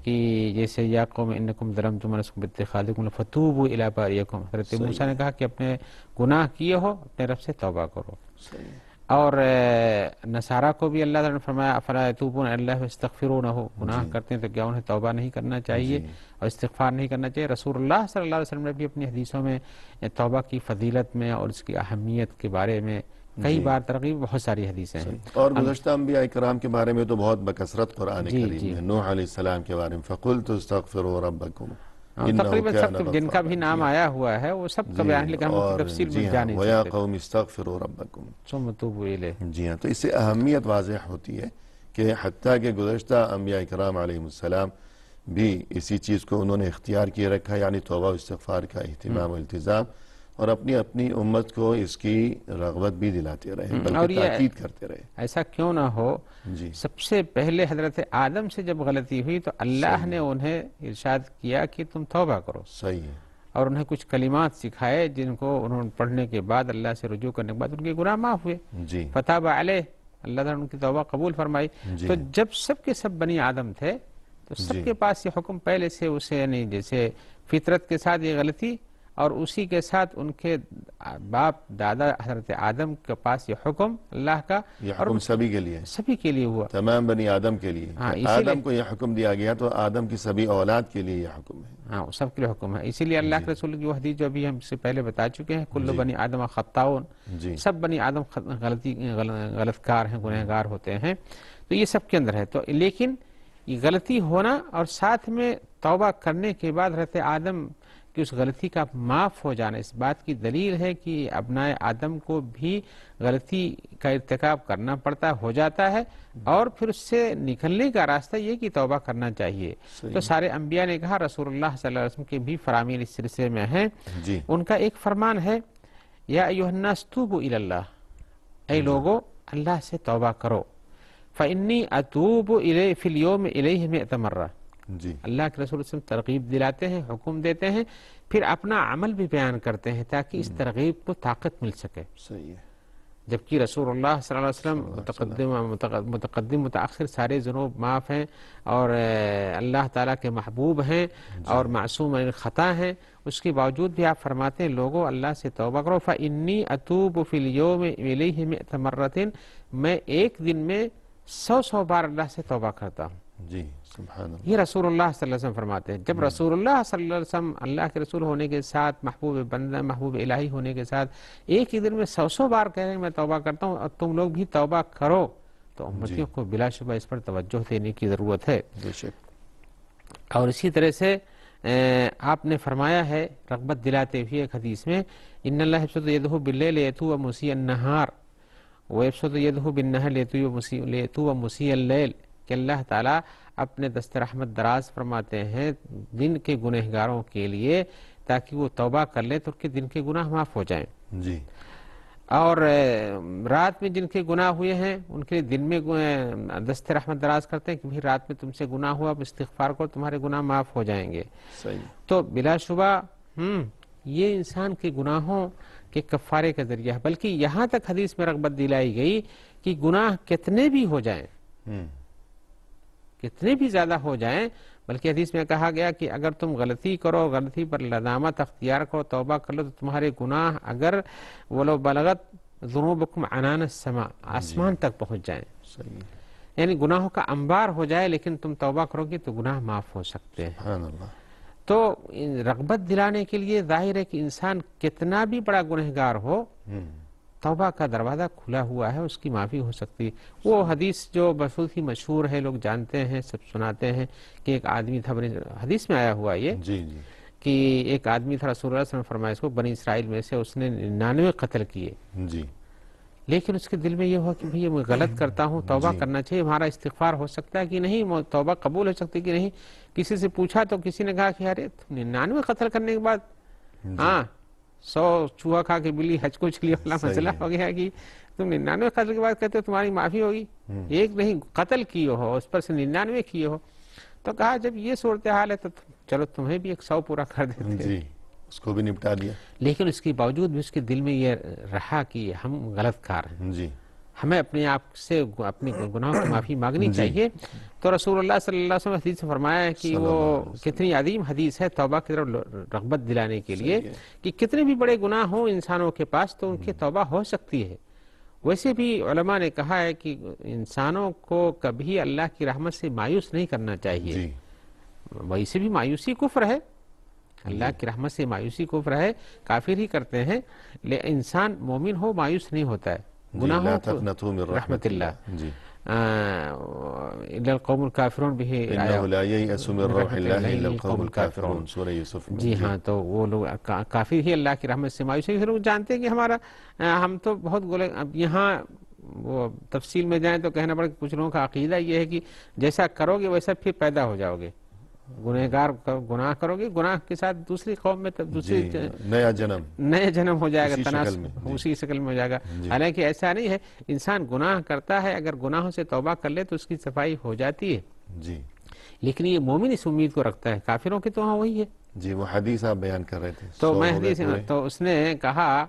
Speaker 2: کہ جیسے یا قوم انکم ظلمتم انفسکم باتخاذکم فتوبوا الی باریکم، حضرت موسیٰ نے کہا کہ اپنے گناہ کیے ہو اپنے رب سے توبہ کرو. اور نصارہ کو بھی اللہ تعالیٰ نے فرمایا افلا یتوبون الی اللہ واستغفرونہ، گناہ کرتے ہیں تو کیا انہیں توبہ نہیں کرنا چاہیے اور استغفار نہیں کرنا چاہیے. رسول اللہ صلی اللہ علیہ وسلم نے بھی اپنی حدیثوں میں توبہ کی فضیلت میں اور اس کی اہمیت کے بارے میں کئی بار ترغیب، بہت ساری حدیث ہیں.
Speaker 1: اور گزشتہ انبیاء کرام کے بارے میں تو بہت بکثرت قرآن کریم میں، نوح علیہ السلام کے بارے میں فقلت استغفروا ربکم،
Speaker 2: تقریباً سب جن کا بھی نام آیا ہوا ہے وہ سب کا بیان، لیکن ہم اس کی تفصیل میں جا نہیں
Speaker 1: وَيَا قَوْمِ اسْتَغْفِرُوا رَبَّكُمْ
Speaker 2: ثُمَّ تُوبُوا إِلَيْهِ.
Speaker 1: جی ہاں، تو اس سے اہمیت واضح ہوتی ہے کہ حتیٰ کہ گزشتہ انبیاء کرام علیہ السلام بھی اسی چیز کو انہوں نے اختیار کیے رکھا، یعنی توبہ و استغفار کا اہتمام و التزام، اور اپنی امت کو اس کی رغبت بھی دلاتے رہے، بلکہ تاکید کرتے رہے.
Speaker 2: ایسا کیوں نہ ہو، سب سے پہلے حضرت آدم سے جب غلطی ہوئی تو اللہ نے انہیں ارشاد کیا کہ تم توبہ کرو.
Speaker 1: صحیح ہے.
Speaker 2: اور انہیں کچھ کلمات سکھائے جن کو انہوں نے پڑھنے کے بعد اللہ سے رجوع کرنے کے بعد ان کے گناہ معاف ہوئے. فتاب علیہ، اللہ تعالیٰ نے ان کی توبہ قبول فرمائی. تو جب سب کے سب بنی آدم تھے تو سب کے پاس یہ حکم پہلے سے اسے، یعنی جیسے فطرت کے ساتھ یہ غلطی اور اسی کے ساتھ ان کے باپ دادا حضرت آدم کے پاس یہ حکم اللہ کا،
Speaker 1: یہ حکم سبھی کے لیے
Speaker 2: ہوا،
Speaker 1: تمام بنی آدم کے لیے. آدم کو یہ حکم دیا گیا تو آدم کی سبھی اولاد کے لیے یہ حکم ہے.
Speaker 2: ہاں، سب کے لیے حکم ہے. اسی لیے اللہ کے رسول کی وہ حدیث جو ابھی ہم سے پہلے بتا چکے ہیں، کل بنی آدم خطاؤن، سب بنی آدم غلط کار ہیں، گنہگار ہوتے ہیں. تو یہ سب کے اندر ہے. تو لیکن یہ غلطی ہونا اور ساتھ میں توبہ کرنے کے بعد حضرت آدم کہ اس غلطی کا معاف ہو جانا اس بات کی دلیل ہے کہ ابنائے آدم کو بھی غلطی کا ارتکاب کرنا پڑتا ہو جاتا ہے، اور پھر اس سے نکلنے کا راستہ یہ کہ توبہ کرنا چاہیے. تو سارے انبیاء نے کہا، رسول اللہ صلی اللہ علیہ وسلم کے بھی فرامین اس سلسلے میں ہیں. ان کا ایک فرمان ہے، یا ایھا الناس توبوا الی اللہ، اے لوگو اللہ سے توبہ کرو. فانی اتوب الی فی الیوم الیہ 100 مرہ. اللہ کے رسول صلی اللہ علیہ وسلم ترغیب دلاتے ہیں، حکم دیتے ہیں، پھر اپنا عمل بھی بیان کرتے ہیں تاکہ اس ترغیب کو طاقت مل سکے.
Speaker 1: صحیح ہے.
Speaker 2: جبکہ رسول اللہ صلی اللہ علیہ وسلم متقدم متاخر سارے ذنوب معاف ہیں اور اللہ تعالیٰ کے محبوب ہیں اور معصوم عن خطا ہیں، اس کے باوجود بھی آپ فرماتے ہیں لوگوں اللہ سے توبہ کرو. فإنی اتوب فی الیوم الیہ 100 مرۃ، میں ایک دن میں 100 بار اللہ سے توبہ کرتا ہوں.
Speaker 1: سبحان اللہ.
Speaker 2: یہ رسول اللہ صلی اللہ علیہ وسلم فرماتے ہیں. جب رسول اللہ صلی اللہ علیہ وسلم اللہ کے رسول ہونے کے ساتھ، محبوب بندہ، محبوب الہی ہونے کے ساتھ ایک ہی دن میں 100 بار کہہ رہے ہیں میں توبہ کرتا ہوں اور تم لوگ بھی توبہ کرو، تو امتیوں کو بلا شبہ اس پر توجہ دینے کی ضرورت ہے. اور اسی طرح سے آپ نے فرمایا ہے رغبت دلاتے ہوئے ایک حدیث میں، ان اللہ یبسط یدہ باللیل لیتوب مسیء النہار ویبسط یدہ بالنہار لیتوب مسیء اللیل، کہ اللہ تعالیٰ اپنے دست رحمت دراز فرماتے ہیں دن کے گنہگاروں کے لیے تاکہ وہ توبہ کر لیں تو ان کے دن کے گناہ معاف ہو جائیں. اور رات میں جن کے گناہ ہوئے ہیں ان کے لیے دن میں دست رحمت دراز کرتے ہیں کہ بھی رات میں تم سے گناہ ہوا، اب استغفار کرو تمہارے گناہ معاف ہو جائیں گے. تو بلا شبہ یہ انسان کے گناہوں کے کفارے کا ذریعہ ہے. بلکہ یہاں تک حدیث میں رغبت دلائی گئی کہ گناہ کتنے بھی ہو جائیں، کتنے بھی زیادہ ہو جائیں، بلکہ حدیث میں کہا گیا کہ اگر تم غلطی کرو، غلطی پر ندامت اختیار کرو، توبہ کر لو، تو تمہارے گناہ اگر ولو بلغت ذنوبکم عنان السماء، آسمان تک پہنچ جائیں، یعنی گناہوں کا انبار ہو جائے، لیکن تم توبہ کرو گے تو گناہ معاف ہو سکتے ہیں. تو رغبت دلانے کے لیے ظاہر ہے کہ انسان کتنا بھی بڑا گنہگار ہو، توبہ کا دروازہ کھلا ہوا ہے، اس کی معافی ہو سکتی. وہ حدیث جو بہت ہی مشہور ہے، لوگ جانتے ہیں، سب سناتے ہیں کہ ایک آدمی تھا، حدیث میں آیا ہوا یہ کہ ایک آدمی تھا، رسول اللہ صلی اللہ علیہ وسلم فرمایا اس کو بنی اسرائیل میں سے اس نے 99 قتل کیے، لیکن اس کے دل میں یہ ہوا کہ بھئی میں غلط کرتا ہوں، توبہ کرنا چاہیے، ہمارا استغفار ہو سکتا ہے کہ نہیں، توبہ قبول ہو سکتی کہ نہیں. کسی سے پوچھا تو کسی نے کہا کہ ارے 99 قتل کرنے کے بعد 100 چوہا کھا کے بلی حج کو چلی والا مسئلہ ہو گیا کہ تم 99 قتل کے بعد کہتے ہو تمہاری معافی ہوگی. ایک نہیں قتل کیے ہو, اس پر سے 99 کیے ہو. تو کہا جب یہ صورتحال ہے تو چلو تمہیں بھی 100 پورا کر دیتے ہیں.
Speaker 1: جی اس کو بھی نپٹا دیا.
Speaker 2: لیکن اس کے باوجود بھی اس کے دل میں یہ رہا کہ ہم غلط کار ہیں,
Speaker 1: جی
Speaker 2: ہمیں اپنے آپ سے اپنے گناہوں کی معافی مانگنی چاہیے. تو رسول اللہ صلی اللہ علیہ وسلم حدیث سے فرمایا ہے کہ وہ کتنی عظیم حدیث ہے توبہ کی طرف رغبت دلانے کے لیے کہ کتنے بھی بڑے گناہ ہوں انسانوں کے پاس تو ان کی توبہ ہو سکتی ہے. ویسے بھی علماء نے کہا ہے کہ انسانوں کو کبھی اللہ کی رحمت سے مایوس نہیں کرنا چاہیے. ویسے بھی مایوسی کفر ہے, اللہ کی رحمت سے مایوسی کفر ہے, کافر ہی کرتے ہیں. لیکن انسان مومن ہو مایوس نہیں ہوتا ہے گناہوں کو رحمت اللہ. الا القوم الکافرون بھی
Speaker 1: انه لا ييأس من روح الله الا القوم الكافرون سورہ یوسف.
Speaker 2: جی ہاں, تو وہ لوگ کافر ہی اللہ کی رحمت سے مایوس ہیں. لوگ جانتے ہیں کہ ہمارا ہم تو بہت گولے. اب یہاں وہ تفصیل میں جائیں تو کہنا پڑے کہ کچھ لوگوں کا عقیدہ یہ ہے کہ جیسا کرو گے ویسا پھر پیدا ہو جاؤ گے. گنہگار گناہ کرو گے, گناہ کے ساتھ دوسری قوم میں دوسری
Speaker 1: نیا
Speaker 2: جنم ہو جائے گا, تناسب اسی شکل میں ہو جائے گا. حالانکہ ایسا نہیں ہے, انسان گناہ کرتا ہے, اگر گناہوں سے توبہ کر لے تو اس کی صفائی ہو جاتی ہے.
Speaker 1: جی
Speaker 2: لیکن یہ مومن اس امید کو رکھتا ہے, کافروں کی تو ہاں وہی ہے.
Speaker 1: جی وہ حدیث آپ بیان کر رہے تھے.
Speaker 2: تو میں حدیث تو اس نے کہا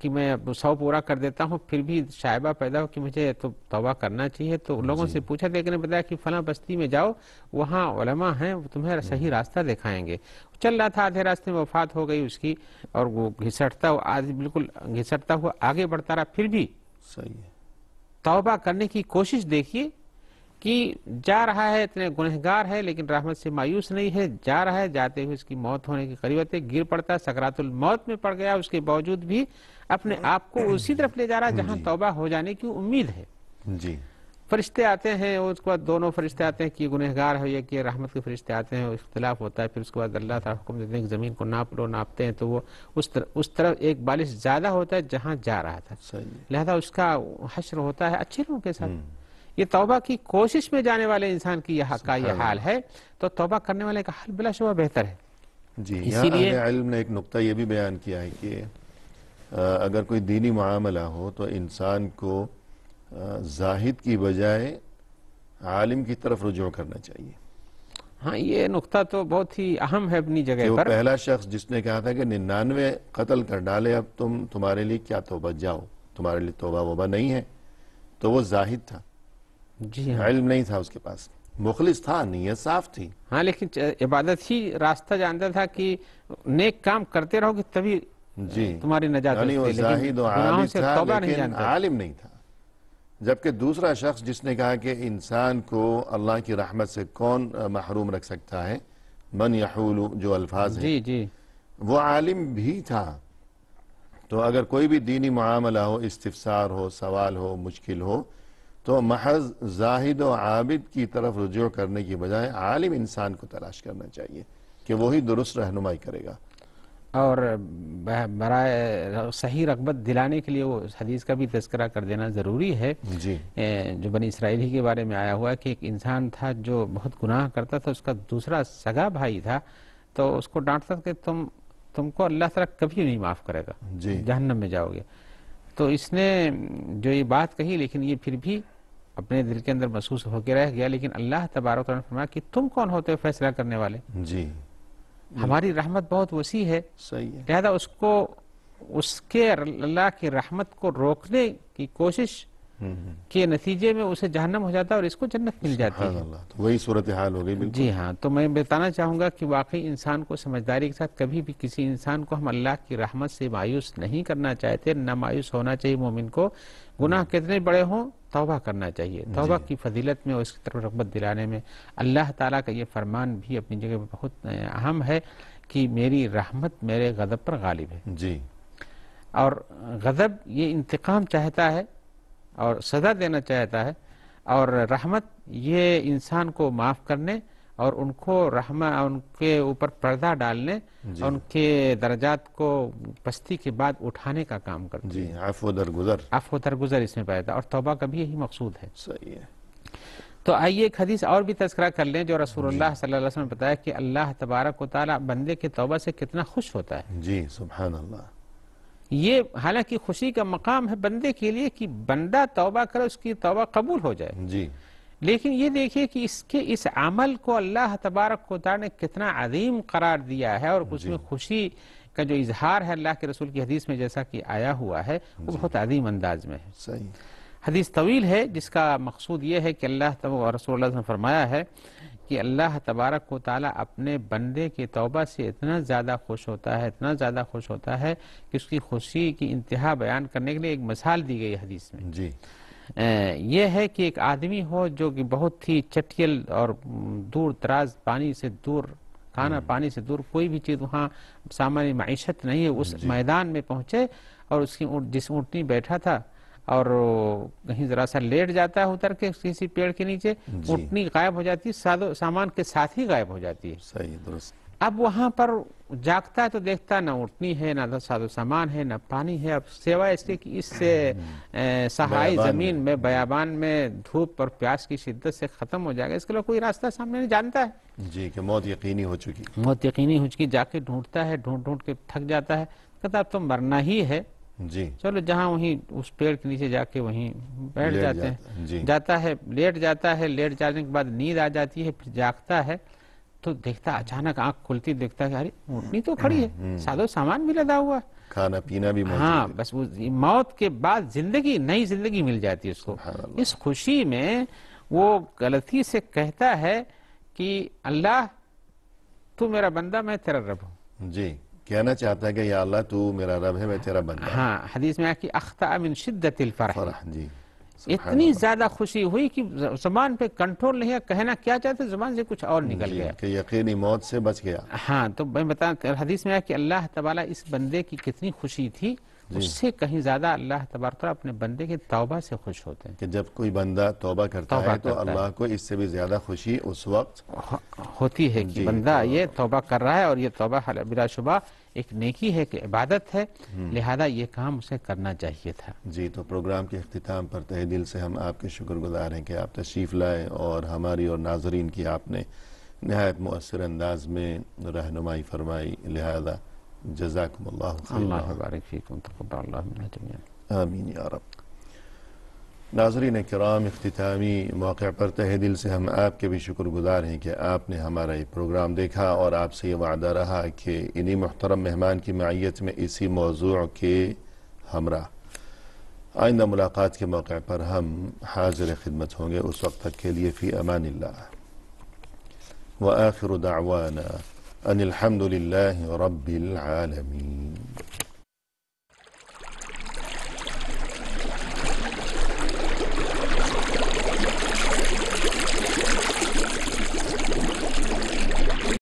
Speaker 2: کہ میں 100 پورا کر دیتا ہوں, پھر بھی شائبہ پیدا ہو کہ مجھے تو توبہ کرنا چاہیے. تو لوگوں سے پوچھا, تو ایک نے بتایا کہ فلاں بستی میں جاؤ, وہاں علماء ہیں, وہ تمہیں صحیح راستہ دکھائیں گے. چل رہا تھا, آدھے راستے میں وفات ہو گئی اس کی, اور وہ بالکل گھسٹتا ہوا آگے بڑھتا رہا. پھر بھی
Speaker 1: صحیح ہے,
Speaker 2: توبہ کرنے کی کوشش دیکھیے کہ جا رہا ہے, اتنے گنہگار ہے لیکن رحمت سے مایوس نہیں ہے. جا رہا ہے, جاتے ہوئے اس کی موت ہونے کی قریبت ہے, گر پڑتا, سکرات الموت میں پڑ گیا. اس کے باوجود بھی اپنے آپ کو اسی طرف لے جا رہا جہاں توبہ ہو جانے کی امید ہے.
Speaker 1: جی
Speaker 2: فرشتے آتے ہیں, اس کے بعد دونوں فرشتے آتے ہیں کہ گنہگار ہے, یا کہ رحمت کے فرشتے آتے ہیں, اختلاف ہوتا ہے. پھر اس کے بعد اللہ تعالیٰ حکم دیتے ہیں کہ زمین کو ناپ لو. ناپتے ہیں تو وہ اس طرف ایک بالش زیادہ ہوتا ہے جہاں جا رہا تھا, لہذا اس کا حشر ہوتا ہے اچھے لوگوں کے ساتھ. یہ توبہ کی کوشش میں جانے والے انسان کی یہ حال ہے, تو توبہ کرنے والے کا حال بلا شبہ بہتر ہے.
Speaker 1: جی یہاں اہل علم نے ایک نقطہ یہ بھی بیان کیا ہے کہ اگر کوئی دینی معاملہ ہو تو انسان کو زاہد کی بجائے عالم کی طرف رجوع کرنا چاہیے.
Speaker 2: ہاں یہ نقطہ تو بہت ہی اہم ہے اپنی جگہ
Speaker 1: وہ
Speaker 2: پر.
Speaker 1: پہلا شخص جس نے کہا تھا کہ 99 قتل کر ڈالے, اب تمہارے لیے کیا توبہ, جاؤ تمہارے لیے توبہ وبہ نہیں ہے, تو وہ زاہد تھا.
Speaker 2: جی ہاں,
Speaker 1: علم نہیں تھا اس کے پاس, مخلص تھا, نیت صاف تھی.
Speaker 2: ہاں لیکن عبادت ہی راستہ جانتا تھا کہ نیک کام کرتے رہو گے تبھی تمہاری نجات
Speaker 1: یعنی وہ زاہد و عابد تھا لیکن عالم نہیں تھا. جبکہ دوسرا شخص جس نے کہا کہ انسان کو اللہ کی رحمت سے کون محروم رکھ سکتا ہے, من یحول جو الفاظ ہیں,
Speaker 2: جی
Speaker 1: وہ عالم بھی تھا. تو اگر کوئی بھی دینی معاملہ ہو, استفسار ہو, سوال ہو, مشکل ہو, تو محض زاہد و عابد کی طرف رجوع کرنے کی بجائے عالم انسان کو تلاش کرنا چاہیے کہ وہی درست رہنمائی کرے گا.
Speaker 2: اور برائے صحیح رغبت دلانے کے لیے وہ حدیث کا بھی تذکرہ کر دینا ضروری ہے.
Speaker 1: جی
Speaker 2: جو بنی اسرائیل کے بارے میں آیا ہوا ہے کہ ایک انسان تھا جو بہت گناہ کرتا تھا, اس کا دوسرا سگا بھائی تھا, تو اس کو ڈانٹتا کہ تم کو اللہ تعالیٰ کبھی نہیں معاف کرے گا, جہنم میں جاؤ گے. تو اس نے جو یہ بات کہی, لیکن یہ پھر بھی اپنے دل کے اندر محسوس ہو کے رہ گیا. لیکن اللہ تبارک و تعالیٰ نے فرمایا کہ تم کون ہوتے ہو فیصلہ کرنے والے,
Speaker 1: جی
Speaker 2: ہماری رحمت بہت وسیع ہے.
Speaker 1: صحیح ہے,
Speaker 2: لہذا اس کے اللہ کی رحمت کو روکنے کی کوشش کے نتیجے میں اسے جہنم ہو جاتا ہے اور اس کو جنت مل جاتی ہے.
Speaker 1: تو وہی صورتحال ہو گئی. بالکل
Speaker 2: جی ہاں, تو میں بتانا چاہوں گا کہ واقعی انسان کو سمجھداری کے ساتھ کبھی بھی کسی انسان کو ہم اللہ کی رحمت سے مایوس نہیں کرنا چاہتے, نہ مایوس ہونا چاہیے. مومن کو گناہ کتنے بڑے ہوں توبہ کرنا چاہیے. توبہ کی فضیلت میں اور اس کی طرف رغبت دلانے میں اللہ تعالیٰ کا یہ فرمان بھی اپنی جگہ میں بہت اہم ہے کہ میری رحمت میرے غضب پر غالب ہے.
Speaker 1: جی,
Speaker 2: اور غضب یہ انتقام چاہتا ہے اور سزا دینا چاہتا ہے, اور رحمت یہ انسان کو معاف کرنے اور ان کو ان کے اوپر پردہ ڈالنے, ان کے درجات کو پستی کے بعد اٹھانے کا کام کرتی ہے.
Speaker 1: عفو درگزر
Speaker 2: اس میں پیدا, اور توبہ کا بھی یہی مقصود ہے.
Speaker 1: صحیح ہے.
Speaker 2: تو آئیے ایک حدیث اور بھی تذکرہ کر لیں جو رسول اللہ صلی اللہ علیہ وسلم نے بتایا کہ اللہ تبارک و تعالیٰ بندے کے توبہ سے کتنا خوش ہوتا ہے.
Speaker 1: جی سبحان اللہ.
Speaker 2: یہ حالانکہ خوشی کا مقام ہے بندے کے لیے کہ بندہ توبہ کرے، اس کی توبہ قبول ہو جائے.
Speaker 1: جی
Speaker 2: لیکن یہ دیکھیے کہ اس عمل کو اللہ تبارک و تعالیٰ نے کتنا عظیم قرار دیا ہے، اور اس میں خوشی کا جو اظہار ہے اللہ کے رسول کی حدیث میں جیسا کہ آیا ہوا ہے وہ بہت عظیم انداز میں ہے.
Speaker 1: صحیح.
Speaker 2: حدیث طویل ہے جس کا مقصود یہ ہے کہ اللہ اور رسول اللہ نے فرمایا ہے کہ اللہ تبارک و تعالیٰ اپنے بندے کی توبہ سے اتنا زیادہ خوش ہوتا ہے، اتنا زیادہ خوش ہوتا ہے کہ اس کی خوشی کی انتہا بیان کرنے کے لیے ایک مثال دی گئی حدیث میں.
Speaker 1: جی
Speaker 2: یہ ہے کہ ایک آدمی ہو جو کہ بہت ہی چٹیل اور دور دراز پانی سے دور، کھانا پانی سے دور کوئی بھی چیز وہاں سامان معیشت نہیں ہے، اس میدان میں پہنچے اور اس کی جس اونٹنی بیٹھا تھا اور کہیں ذرا سا لیٹ جاتا ہے اتر کے کسی پیڑ کے نیچے، اونٹنی غائب ہو جاتی ہے، سامان کے ساتھ ہی غائب ہو جاتی ہے.
Speaker 1: صحیح درست.
Speaker 2: اب وہاں پر جاگتا ہے تو دیکھتا نہ اونٹنی ہے، نہ سادو سامان ہے، نہ پانی ہے. اب سوائے اس کے کہ اس سے صحرائی زمین میں بیابان میں دھوپ اور پیاس کی شدت سے ختم ہو جائے گا، اس کے لیے کوئی راستہ سامنے نہیں جانتا ہے.
Speaker 1: جی کہ موت یقینی ہو چکی.
Speaker 2: موت یقینی ہو چکی. جا کے ڈھونڈتا ہے، ڈھونڈ ڈھونڈ کے تھک جاتا ہے، کہتا اب تو مرنا ہی ہے.
Speaker 1: جی
Speaker 2: چلو جہاں وہیں اس پیڑ کے نیچے جا کے وہیں بیٹھ جاتے ہیں.
Speaker 1: جی
Speaker 2: جاتا ہے، لیٹ جاتا ہے، لیٹ جانے کے بعد نیند آ جاتی ہے، پھر جاگتا ہے تو دیکھتا اچانک آنکھ کھلتی دیکھتا ہے ارے اونٹنی تو کھڑی ہے، سادو سامان بھی لدا ہوا ہے،
Speaker 1: کھانا پینا بھی موجود
Speaker 2: ہاں.
Speaker 1: ہے.
Speaker 2: بس وہ موت کے بعد زندگی، نئی زندگی مل جاتی ہے اس کو. اس خوشی میں وہ غلطی سے کہتا ہے کہ اللہ تو میرا بندہ، میں تیرا رب ہوں.
Speaker 1: جی کہنا چاہتا ہے کہ یا اللہ تو میرا رب ہے، میں تیرا بندہ ہوں.
Speaker 2: ہاں حدیث میں آیا کہ اخطأ من شدت الفرح.
Speaker 1: فرح. جی
Speaker 2: اتنی زیادہ خوشی ہوئی کہ زبان پہ کنٹرول نہیں ہے، کہنا کیا چاہتے زبان سے کچھ اور نکل گیا.
Speaker 1: کہ یقینی موت سے بچ گیا.
Speaker 2: ہاں تو میں بتاؤں حدیث میں آیا کہ اللہ تعالیٰ اس بندے کی کتنی خوشی تھی، اس سے کہیں زیادہ اللہ تبارک اپنے بندے کی توبہ سے خوش ہوتے ہیں.
Speaker 1: کہ جب کوئی بندہ توبہ کرتا ہے تو اللہ کو اس سے بھی زیادہ خوشی اس وقت
Speaker 2: ہوتی ہے کہ بندہ یہ توبہ کر رہا ہے، اور یہ توبہ بلا شبہ ایک نیکی ہے، کہ عبادت ہے، لہذا یہ کام اسے کرنا چاہیے تھا.
Speaker 1: جی تو پروگرام کے اختتام پر تہہ دل سے ہم آپ کے شکر گزار ہیں کہ آپ تشریف لائے اور ہماری اور ناظرین کی آپ نے نہایت مؤثر انداز میں رہنمائی فرمائی. لہذا جزاکم اللہ خیر.
Speaker 2: اللہ بارک فیکم، تقبل اللہ منا جمیعا.
Speaker 1: آمین یا رب. ناظرین کرام، اختتامی موقع پر تہہ دل سے ہم آپ کے بھی شکر گزار ہیں کہ آپ نے ہمارا یہ پروگرام دیکھا، اور آپ سے یہ وعدہ رہا کہ انہی محترم مہمان کی معیت میں اسی موضوع کے ہمراہ آئندہ ملاقات کے موقع پر ہم حاضر خدمت ہوں گے. اس وقت تک کے لیے فی امان اللہ. وآخر دعوانا ان الحمد للہ رب العالمین.